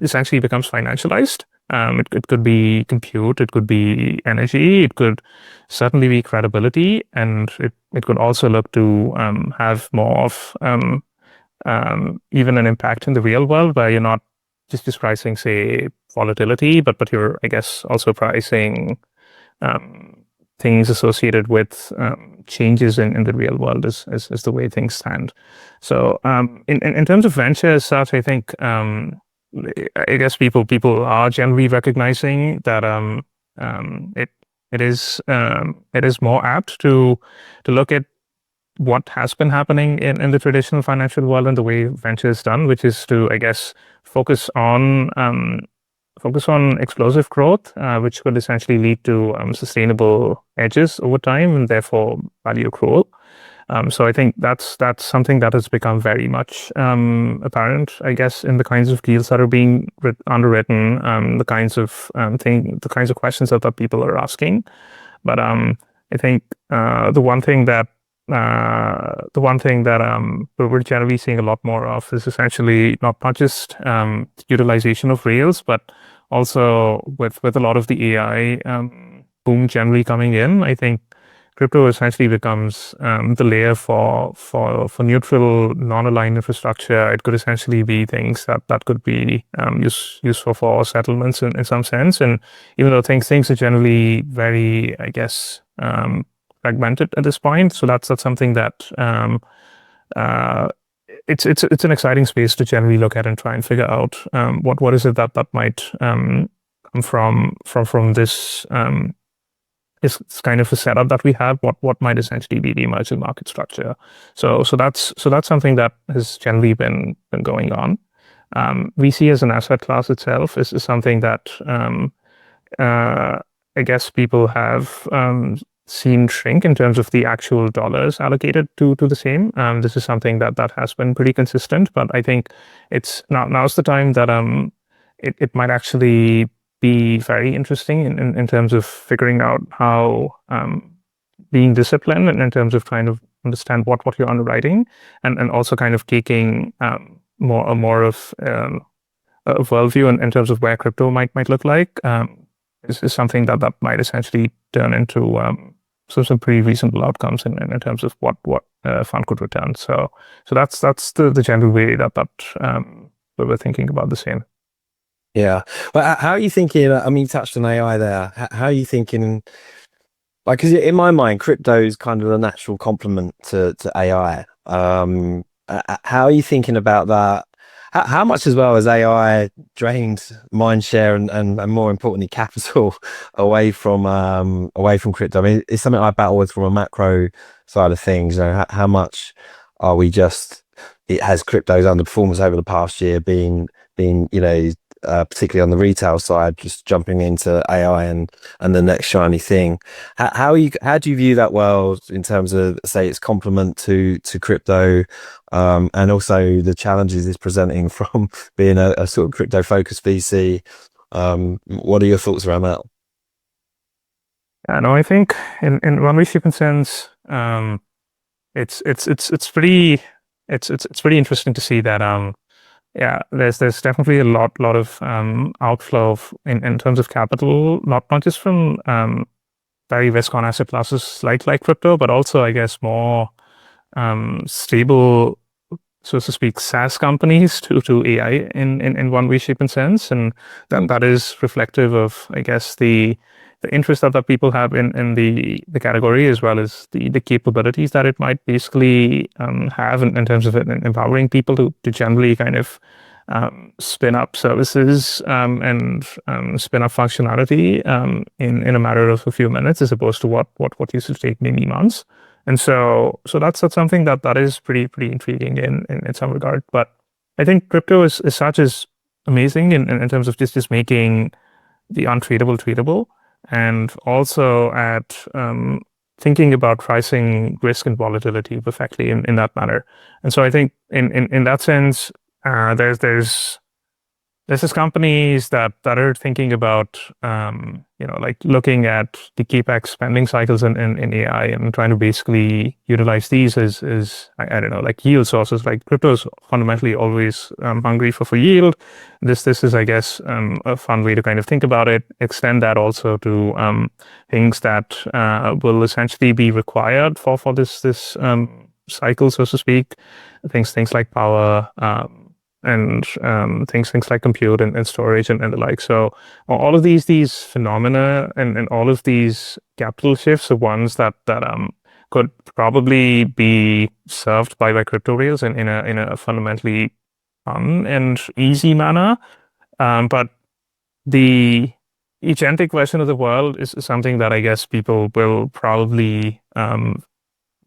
essentially becomes financialized. It could be compute, it could be energy, it could certainly be credibility, and it could also look to have more of even an impact in the real world, where you're not just pricing, say, volatility, but you're, I guess, also pricing things associated with changes in the real world as the way things stand. So in terms of venture as such, I think I guess people are generally recognizing that it is more apt to look at what has been happening in the traditional financial world and the way venture is done, which is to, I guess, focus on explosive growth, which could essentially lead to sustainable edges over time and therefore value accrual. So I think that's something that has become very much apparent, I guess, in the kinds of deals that are being underwritten, the kinds of questions that people are asking. But I think the one thing that we're generally seeing a lot more of is essentially not just utilization of Rails, but also with a lot of the AI boom generally coming in. I think crypto essentially becomes the layer for neutral, non-aligned infrastructure. It could essentially be things that could be useful for settlements in some sense. And even though things are generally very, I guess, fragmented at this point, so that's something that it's an exciting space to generally look at and try and figure out what is it that might come from this. It's kind of a setup that we have. What might essentially be the emerging market structure. So that's something that has generally been going on. VC as an asset class itself is something that I guess people have seen shrink in terms of the actual dollars allocated to the same. This is something that has been pretty consistent, but I think it's now's the time that it might actually be very interesting in terms of figuring out how being disciplined and in terms of trying to understand what you're underwriting and also kind of taking more of a worldview in terms of where crypto might look like is something that might essentially turn into some pretty reasonable outcomes in terms of what fund could return. So that's the general way that we're thinking about the same.
Yeah. But how are you thinking? I mean, you touched on AI there. How are you thinking? Like, because in my mind, crypto is kind of a natural complement to AI. How are you thinking about that? How much as well as AI drained mindshare and more importantly capital away from crypto? I mean, it's something I battle with from a macro side of things. How much are we it has crypto's underperformance over the past year been particularly on the retail side, just jumping into AI and the next shiny thing. How do you view that world in terms of, say, its complement to crypto, and also the challenges it's presenting from being a sort of crypto focused VC? What are your thoughts around that?
Yeah, no, I think in one way, shape, and sense, it's pretty interesting to see that yeah, there's definitely a lot of outflow in terms of capital, not just from very risk on asset classes like crypto, but also, I guess, more stable, so to speak, SaaS companies to AI in one way, shape, and sense. And that is reflective of, I guess, the interest that people have in the category, as well as the capabilities that it might basically have in terms of empowering people to generally kind of spin up services and spin up functionality in a matter of a few minutes, as opposed to what used to take maybe months. And so that's something that is pretty intriguing in some regard. But I think crypto is such as amazing in terms of just making the untreatable treatable, and also at thinking about pricing risk and volatility perfectly in that manner. And so I think in that sense, there's these companies that are thinking about like looking at the CapEx spending cycles in AI and trying to basically utilize these as I don't know, like yield sources. Like crypto is fundamentally always hungry for yield. This is, I guess, a fun way to kind of think about it. Extend that also to things that will essentially be required for this cycle, so to speak. Things like power. And things like compute and storage and the like. So all of these phenomena and all of these capital shifts are ones that could probably be served by crypto rails in a fundamentally fun and easy manner. But the agentic version of the world is something that I guess people will probably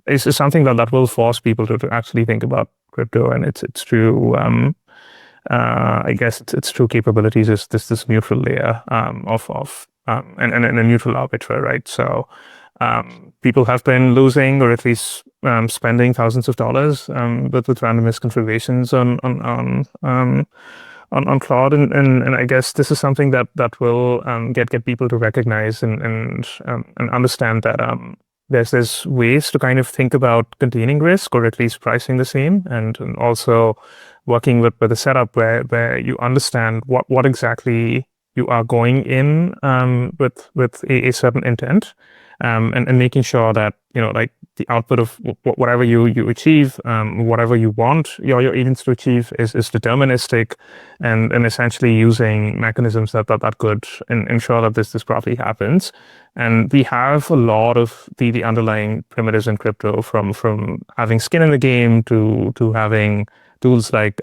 is something that will force people to actually think about crypto and its true I guess its true capabilities is this neutral layer of and a neutral arbiter, right? So people have been losing, or at least spending thousands of dollars with random misconfigurations on Claude, and I guess this is something that will get people to recognize and understand that there's ways to kind of think about containing risk, or at least pricing the same, and also working with a setup where you understand what exactly you are going in with a certain intent, and making sure that like the output of whatever you achieve, whatever you want your agents to achieve is deterministic, and essentially using mechanisms that could ensure that this properly happens. And we have a lot of the underlying primitives in crypto, from having skin in the game to having tools like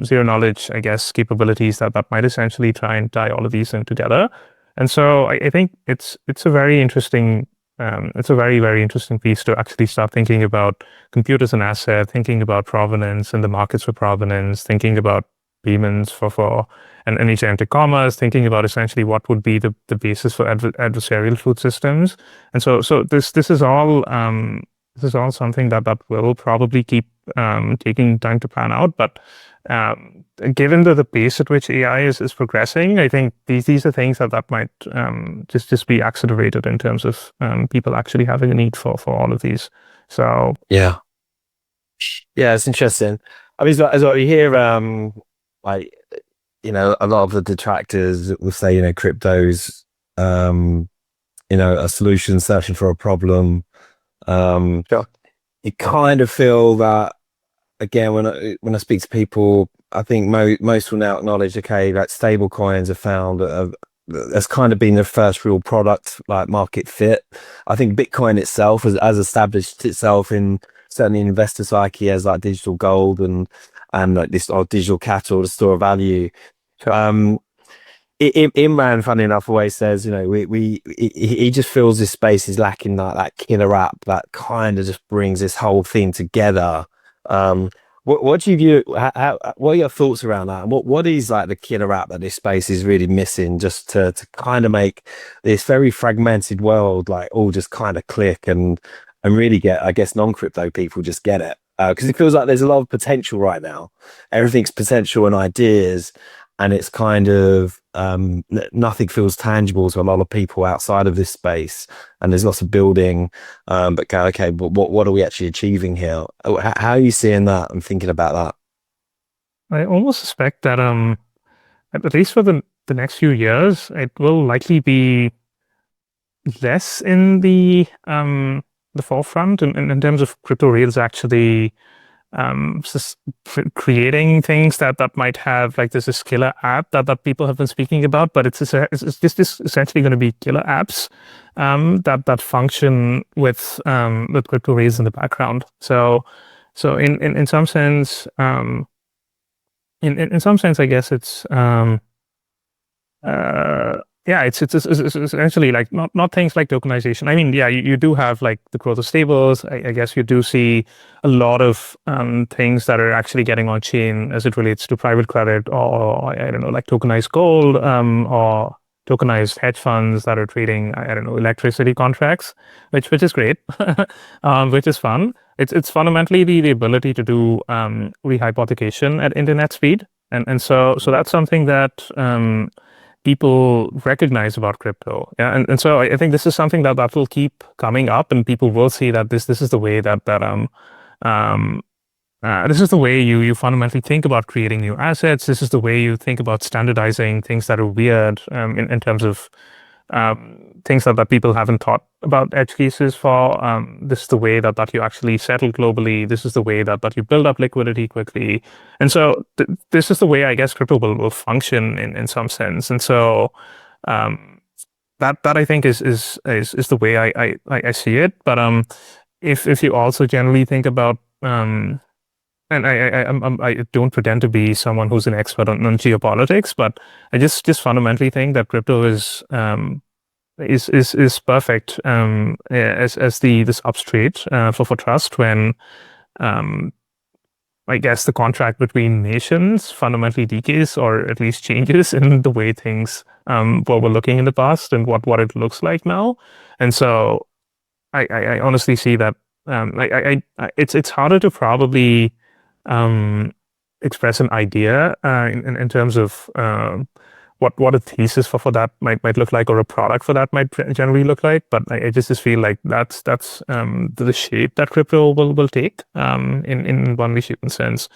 zero knowledge, I guess, capabilities that might essentially try and tie all of these in together. And so I think it's a very interesting it's a very, very interesting piece to actually start thinking about compute as an asset, thinking about provenance and the markets for provenance, thinking about payments for and agentic commerce, thinking about essentially what would be the basis for adversarial truth systems. And so this is all something that will probably keep taking time to pan out. But given the pace at which AI is progressing, I think these are things that might just be accelerated in terms of people actually having a need for all of these. So
yeah, it's interesting. I mean, as what we hear, like a lot of the detractors will say, crypto's a solution searching for a problem.
Sure.
You kind of feel that, again, when I speak to people, I think most will now acknowledge, okay, that stablecoins have found has kind of been the first real product like market fit. I think Bitcoin itself has established itself in certainly investor psyche as like digital gold and like this digital capital to store value. Imran, funny enough, always says, he just feels this space is lacking that killer app that kind of just brings this whole thing together. What do you view? What are your thoughts around that? And what is like the killer app that this space is really missing, just to kind of make this very fragmented world like all just kind of click and really get, I guess, non-crypto people just get it, because it feels like there's a lot of potential right now. Everything's potential and ideas, and it's kind of nothing feels tangible to a lot of people outside of this space. And there's lots of building, but go, okay, but what are we actually achieving here? How are you seeing that and thinking about that?
I almost suspect that at least for the next few years, it will likely be less in the forefront in terms of crypto rails actually creating things that might have, like, there's this killer app that people have been speaking about, but it's just essentially going to be killer apps that function with crypto rails in the background. So in some sense, in some sense, I guess it's it's essentially like not things like tokenization. I mean, yeah, you do have like the growth of stables. I guess you do see a lot of things that are actually getting on chain as it relates to private credit, or I don't know, like tokenized gold, or tokenized hedge funds that are trading, I don't know, electricity contracts, which is great, which is fun. It's fundamentally the ability to do rehypothecation at internet speed, and so that's something that people recognize about crypto. Yeah. And so I think this is something that will keep coming up, and people will see that this is the way that this is the way you fundamentally think about creating new assets. This is the way you think about standardizing things that are weird, in terms of things that people haven't thought about edge cases for. This is the way that you actually settle globally. This is the way that you build up liquidity quickly. And so this is the way, I guess, crypto will function in some sense. And so that I think is the way I see it. But if you also generally think about and I don't pretend to be someone who's an expert on geopolitics, but I just fundamentally think that crypto is perfect as this substrate for trust, when I guess the contract between nations fundamentally decays, or at least changes in the way things were looking in the past and what it looks like now. And so I honestly see that it's harder to probably express an idea in terms of what a thesis for that might look like, or a product for that might generally look like. But I just feel like that's the shape that crypto will take in one way, shape, and sense.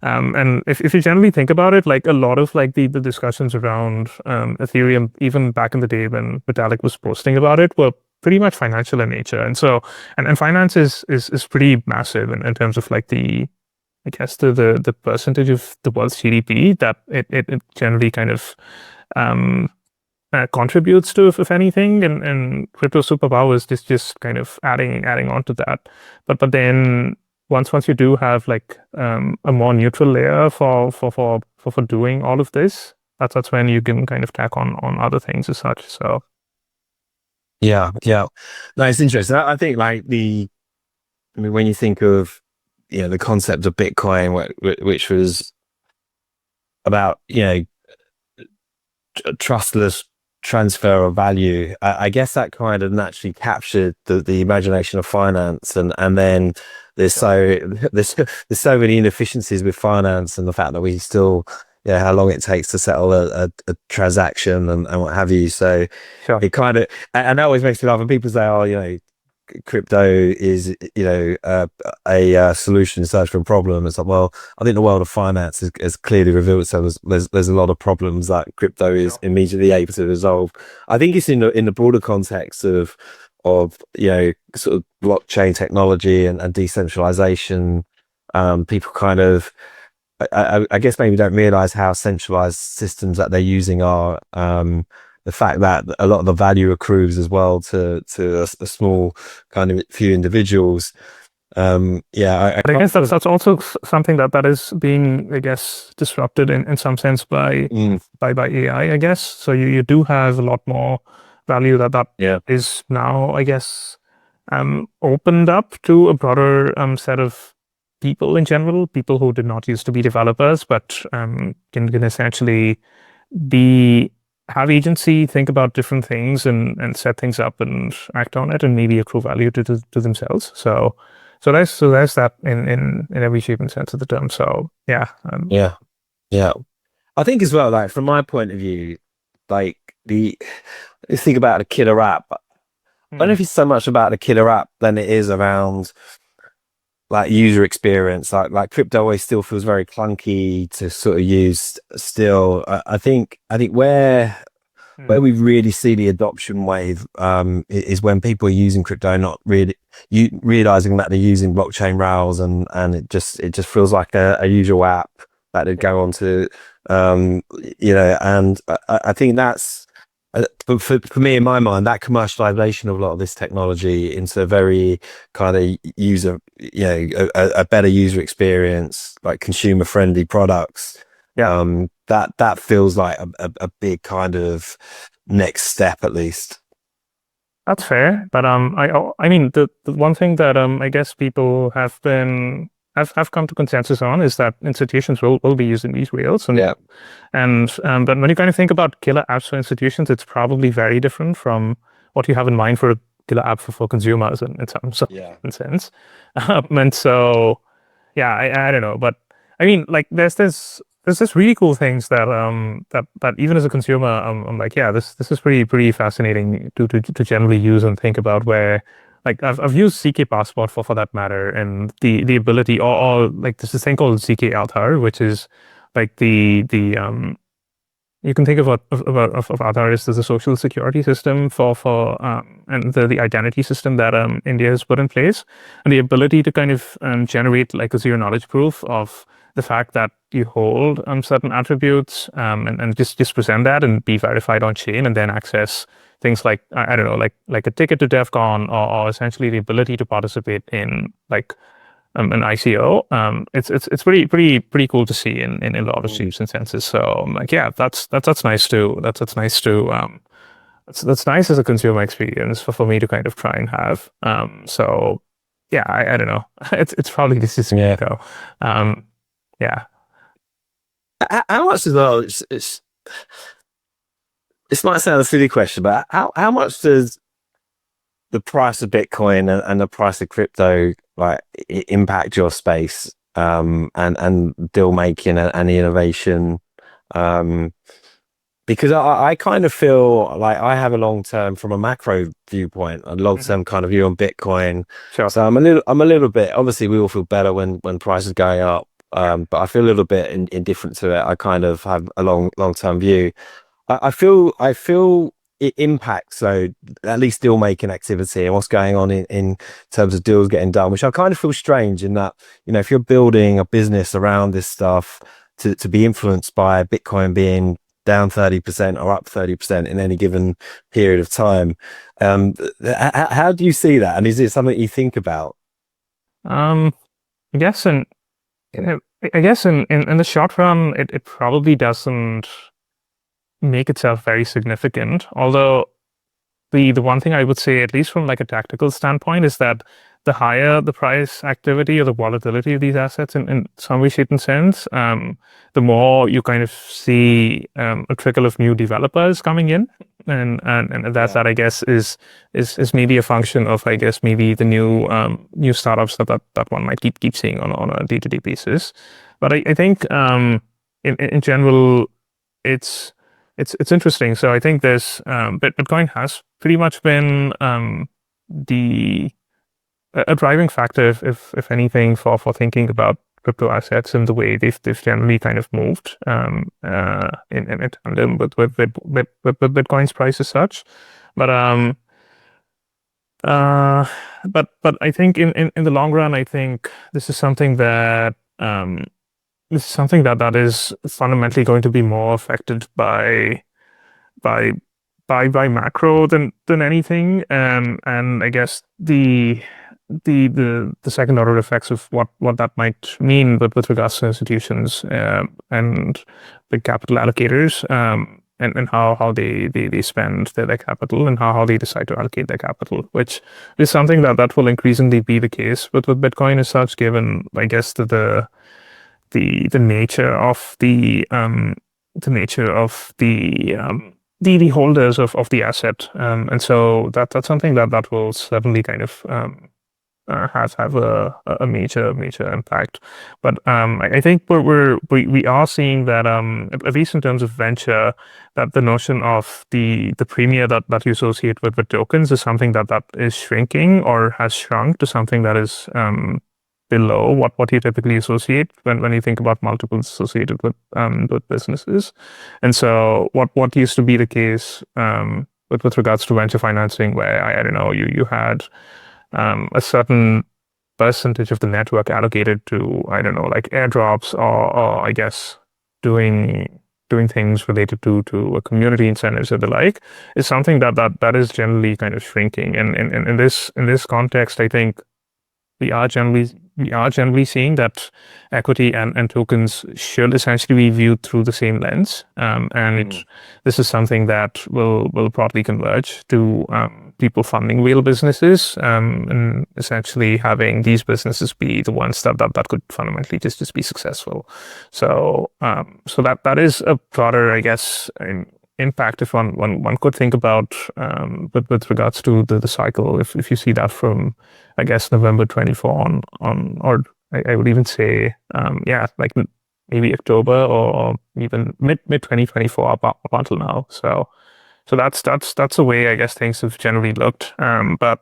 And if you generally think about it, like a lot of like the discussions around Ethereum, even back in the day when Vitalik was posting about it, were pretty much financial in nature. And so and finance is pretty massive in terms of like the percentage of the world's GDP that it generally kind of contributes to, if anything, and crypto superpowers just kind of adding on to that. But then once you do have like a more neutral layer for doing all of this, that's when you can kind of tack on other things as such. So
yeah, no, it's interesting. I think like when you think of the concept of Bitcoin, which was about trustless transfer of value, I guess that kind of naturally captured the imagination of finance, and then there's so many inefficiencies with finance, and the fact that we still how long it takes to settle a transaction and what have you. So
sure.
It kind of, and that always makes me laugh when people say, crypto is a solution in search for a problem. It's like, well, I think the world of finance has clearly revealed itself. There's a lot of problems that crypto is immediately able to resolve. I think it's in the broader context of sort of blockchain technology and decentralization. People kind of I guess maybe don't realize how centralized systems that they're using are. The fact that a lot of the value accrues as well to a small kind of few individuals. I
guess that's also something that is being, I guess, disrupted in some sense by AI, I guess. So you do have a lot more value that is now, I guess, opened up to a broader set of people in general, people who did not used to be developers, but can essentially have agency, think about different things and set things up and act on it and maybe accrue value to themselves. So there's that in every shape and sense of the term. So yeah.
Yeah. I think as well, like from my point of view, like let's think about a killer app. I don't know if it's so much about the killer app than it is around like user experience. Like crypto always still feels very clunky to sort of use still. I think where we really see the adoption wave is when people are using crypto, not really realizing that they're using blockchain rails, and it just feels like a usual app that they'd go on to, and I think that's for me, in my mind, that commercialization of a lot of this technology into a very kind of user, a better user experience, like consumer friendly products.
Yeah.
That feels like a big kind of next step, at least.
That's fair, but I mean the one thing that I guess people have come to consensus on is that institutions will be using these rails, and but when you kind of think about killer apps for institutions, it's probably very different from what you have in mind for a killer app for consumers in some sense. And so yeah, I don't know, but I mean, like there's this really cool things that that even as a consumer, I'm like, yeah, this is pretty fascinating to generally use and think about. Where like I've used CK Passport for that matter, and the ability or like there's this thing called CK Aadhaar, which is like the you can think of Aadhaar as the social security system for and the identity system that India has put in place, and the ability to kind of generate like a zero knowledge proof of the fact that you hold certain attributes and just present that and be verified on chain, and then access things like I don't know, like a ticket to DEF CON, or essentially the ability to participate in like an ICO. It's pretty cool to see in a lot of shapes and senses. So I'm like, yeah, that's nice too. That's nice to that's nice as a consumer experience for me to kind of try and have. So yeah, I don't know. It's probably this is though. Yeah.
How much as well? This might sound a silly question, but how much does the price of Bitcoin and the price of crypto like impact your space and deal making and the innovation? Because I kind of feel like I have a long term, from a macro viewpoint, a long term kind of view on Bitcoin.
Sure.
So I'm a little bit. Obviously, we all feel better when prices going up, but I feel a little bit indifferent to it. I kind of have a long term view. I feel it impacts, so at least deal making activity and what's going on in terms of deals getting done, which I kind of feel strange in that, if you're building a business around this stuff, to be influenced by Bitcoin being down 30% or up 30% in any given period of time. How do you see that? And is it something you think about?
I guess in the short run, it probably doesn't make itself very significant. Although the one thing I would say, at least from like a tactical standpoint, is that the higher the price activity or the volatility of these assets in some way, shape, and sense, the more you kind of see a trickle of new developers coming in, and that I guess is maybe a function of, I guess, maybe the new startups that one might keep seeing on a day-to-day basis. But I think in general, it's interesting. So I think there's Bitcoin has pretty much been a driving factor, if anything, for thinking about crypto assets and the way they've generally kind of moved in tandem with Bitcoin's price as such. But I think in the long run, I think this is something that that is fundamentally going to be more affected by macro than anything, and I guess the second order effects of what that might mean, but with regards to institutions and big capital allocators, and how they spend their capital and how they decide to allocate their capital, which is something that will increasingly be the case with Bitcoin as such, given I guess the nature of the holders of the asset, and so that's something that will certainly kind of have a major impact. But I think we are seeing that at least in terms of venture, that the notion of the premium that you associate with tokens is something that is shrinking or has shrunk to something that is below what you typically associate when you think about multiples associated with businesses. And so what used to be the case with regards to venture financing, where I don't know, you had a certain percentage of the network allocated to, I don't know, like airdrops or I guess doing things related to a community incentives or the like, is something that is generally kind of shrinking. And in this context, I think we are generally seeing that equity and tokens should essentially be viewed through the same lens, and this is something that will probably converge to people funding real businesses, and essentially having these businesses be the ones that could fundamentally just be successful. So that is a broader, I guess, impact if one could think about with regards to the cycle, if you see that from, I guess, November 24 on or I would even say like maybe October or even mid 2024 up until now. So that's the way I guess things have generally looked. But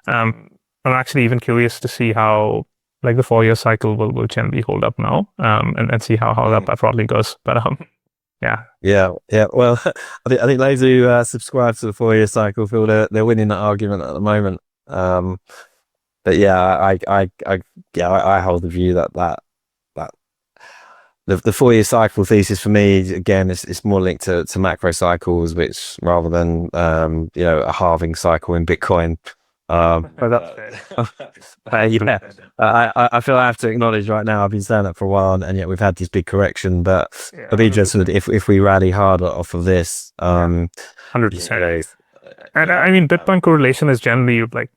I'm actually even curious to see how like the 4-year cycle will generally hold up now, and see how that probably goes. But
Yeah. Well, I think those who subscribe to the 4-year cycle feel they're winning that argument at the moment. But yeah, I hold the view that the 4-year cycle thesis for me, again, it's more linked to macro cycles, which rather than a halving cycle in Bitcoin. Yeah, I feel I have to acknowledge right now, I've been saying that for a while, and yet we've had this big correction. But I'd be interested if we rally harder off of this.
100%. And I mean, Bitcoin correlation is generally like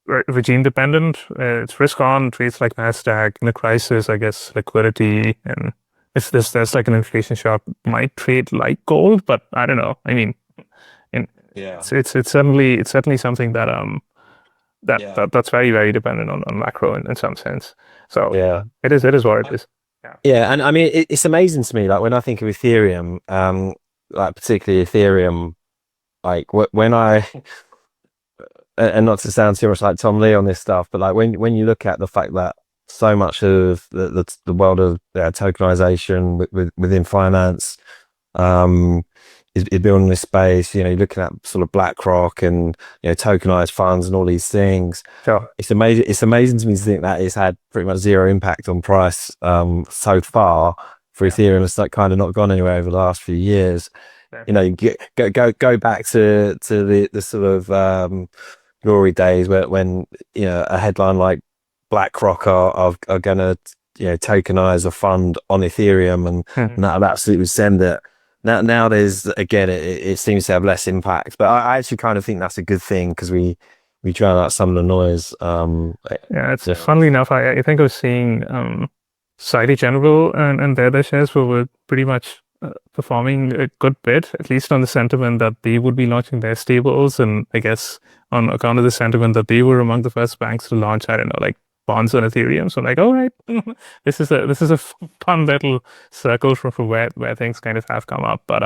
regime dependent. It's risk on trades like Nasdaq. In a crisis, I guess liquidity, and if there's like an inflation shock, might trade like gold. But I don't know. I mean, it's certainly something that that's very, very dependent on macro in some sense. So
yeah,
it is what it is.
Yeah, and I mean it's amazing to me, like when I think of Ethereum, like particularly Ethereum, like when I and not to sound too much like Tom Lee on this stuff, but like when you look at the fact that so much of the world of tokenization within finance is building this space, you're looking at sort of BlackRock and tokenized funds and all these things.
Sure.
It's amazing to me to think that it's had pretty much zero impact on price so far for Ethereum. It's like kind of not gone anywhere over the last few years. Go back to the sort of glory days when a headline like BlackRock are going to tokenize a fund on Ethereum, and that'll absolutely send it. Now there's, again, it seems to have less impact, but I actually kind of think that's a good thing, because we drown out some of the noise.
It's funnily enough, I think I was seeing Society General and their shares were pretty much performing a good bit, at least on the sentiment that they would be launching their stables, and I guess on account of the sentiment that they were among the first banks to launch, I don't know, like bonds on Ethereum. So like, all right, this is a fun little circle from where things kind of have come up. But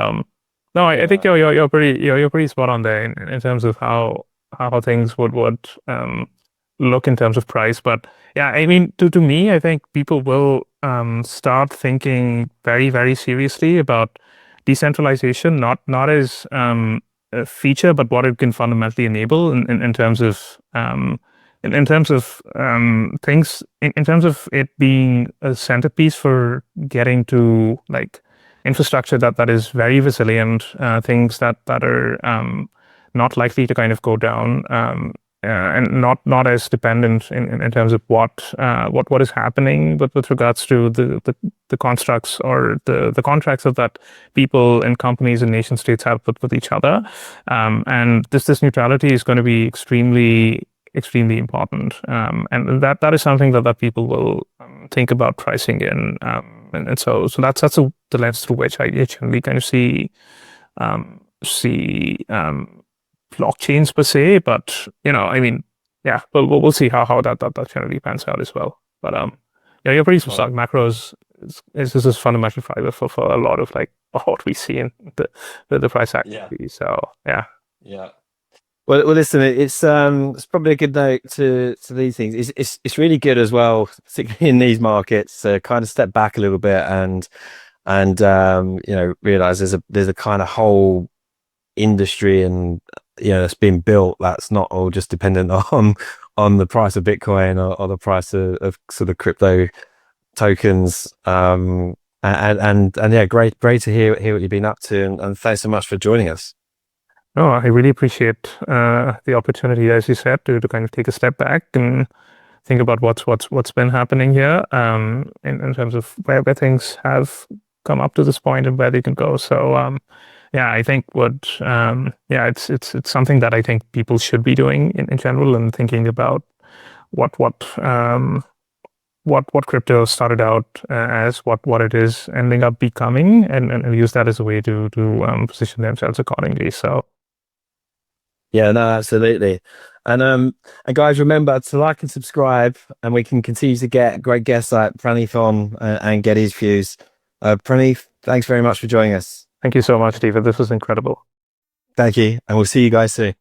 no, I think you're pretty spot on there in terms of how things would look in terms of price. But yeah, I mean, to me, I think people will start thinking very, very seriously about decentralization, not as a feature, but what it can fundamentally enable in terms of things, in terms of it being a centerpiece for getting to like infrastructure that is very resilient, things that are not likely to kind of go down, and not as dependent in terms of what is happening, but with regards to the constructs or the contracts that people and companies and nation states have with each other. And this neutrality is going to be extremely important. And that is something that people will think about pricing in. And so that's the lens through which I generally kind of see blockchains per se, but I mean, yeah, we'll see how that generally pans out as well. But yeah, you're pretty stuck. Macros is a fundamental driver for a lot of like what we see in the price activity. Yeah. So yeah.
Well, listen, it's probably a good note to these things. It's really good as well, particularly in these markets, to kind of step back a little bit and realize there's a kind of whole industry and that's being built that's not all just dependent on the price of Bitcoin or the price of sort of crypto tokens. And yeah, great to hear what you've been up to, and thanks so much for joining us.
No, I really appreciate the opportunity, as you said, to kind of take a step back and think about what's been happening here, in terms of where things have come up to this point and where they can go. So yeah, I think it's something that I think people should be doing in general, and thinking about what crypto started out as, what it is ending up becoming, and use that as a way to position themselves accordingly. So.
Yeah, no, absolutely. And guys, remember to like and subscribe, and we can continue to get great guests like Praneeth on and get his views. Praneeth, thanks very much for joining us.
Thank you so much, Steve. This was incredible.
Thank you, and we'll see you guys soon.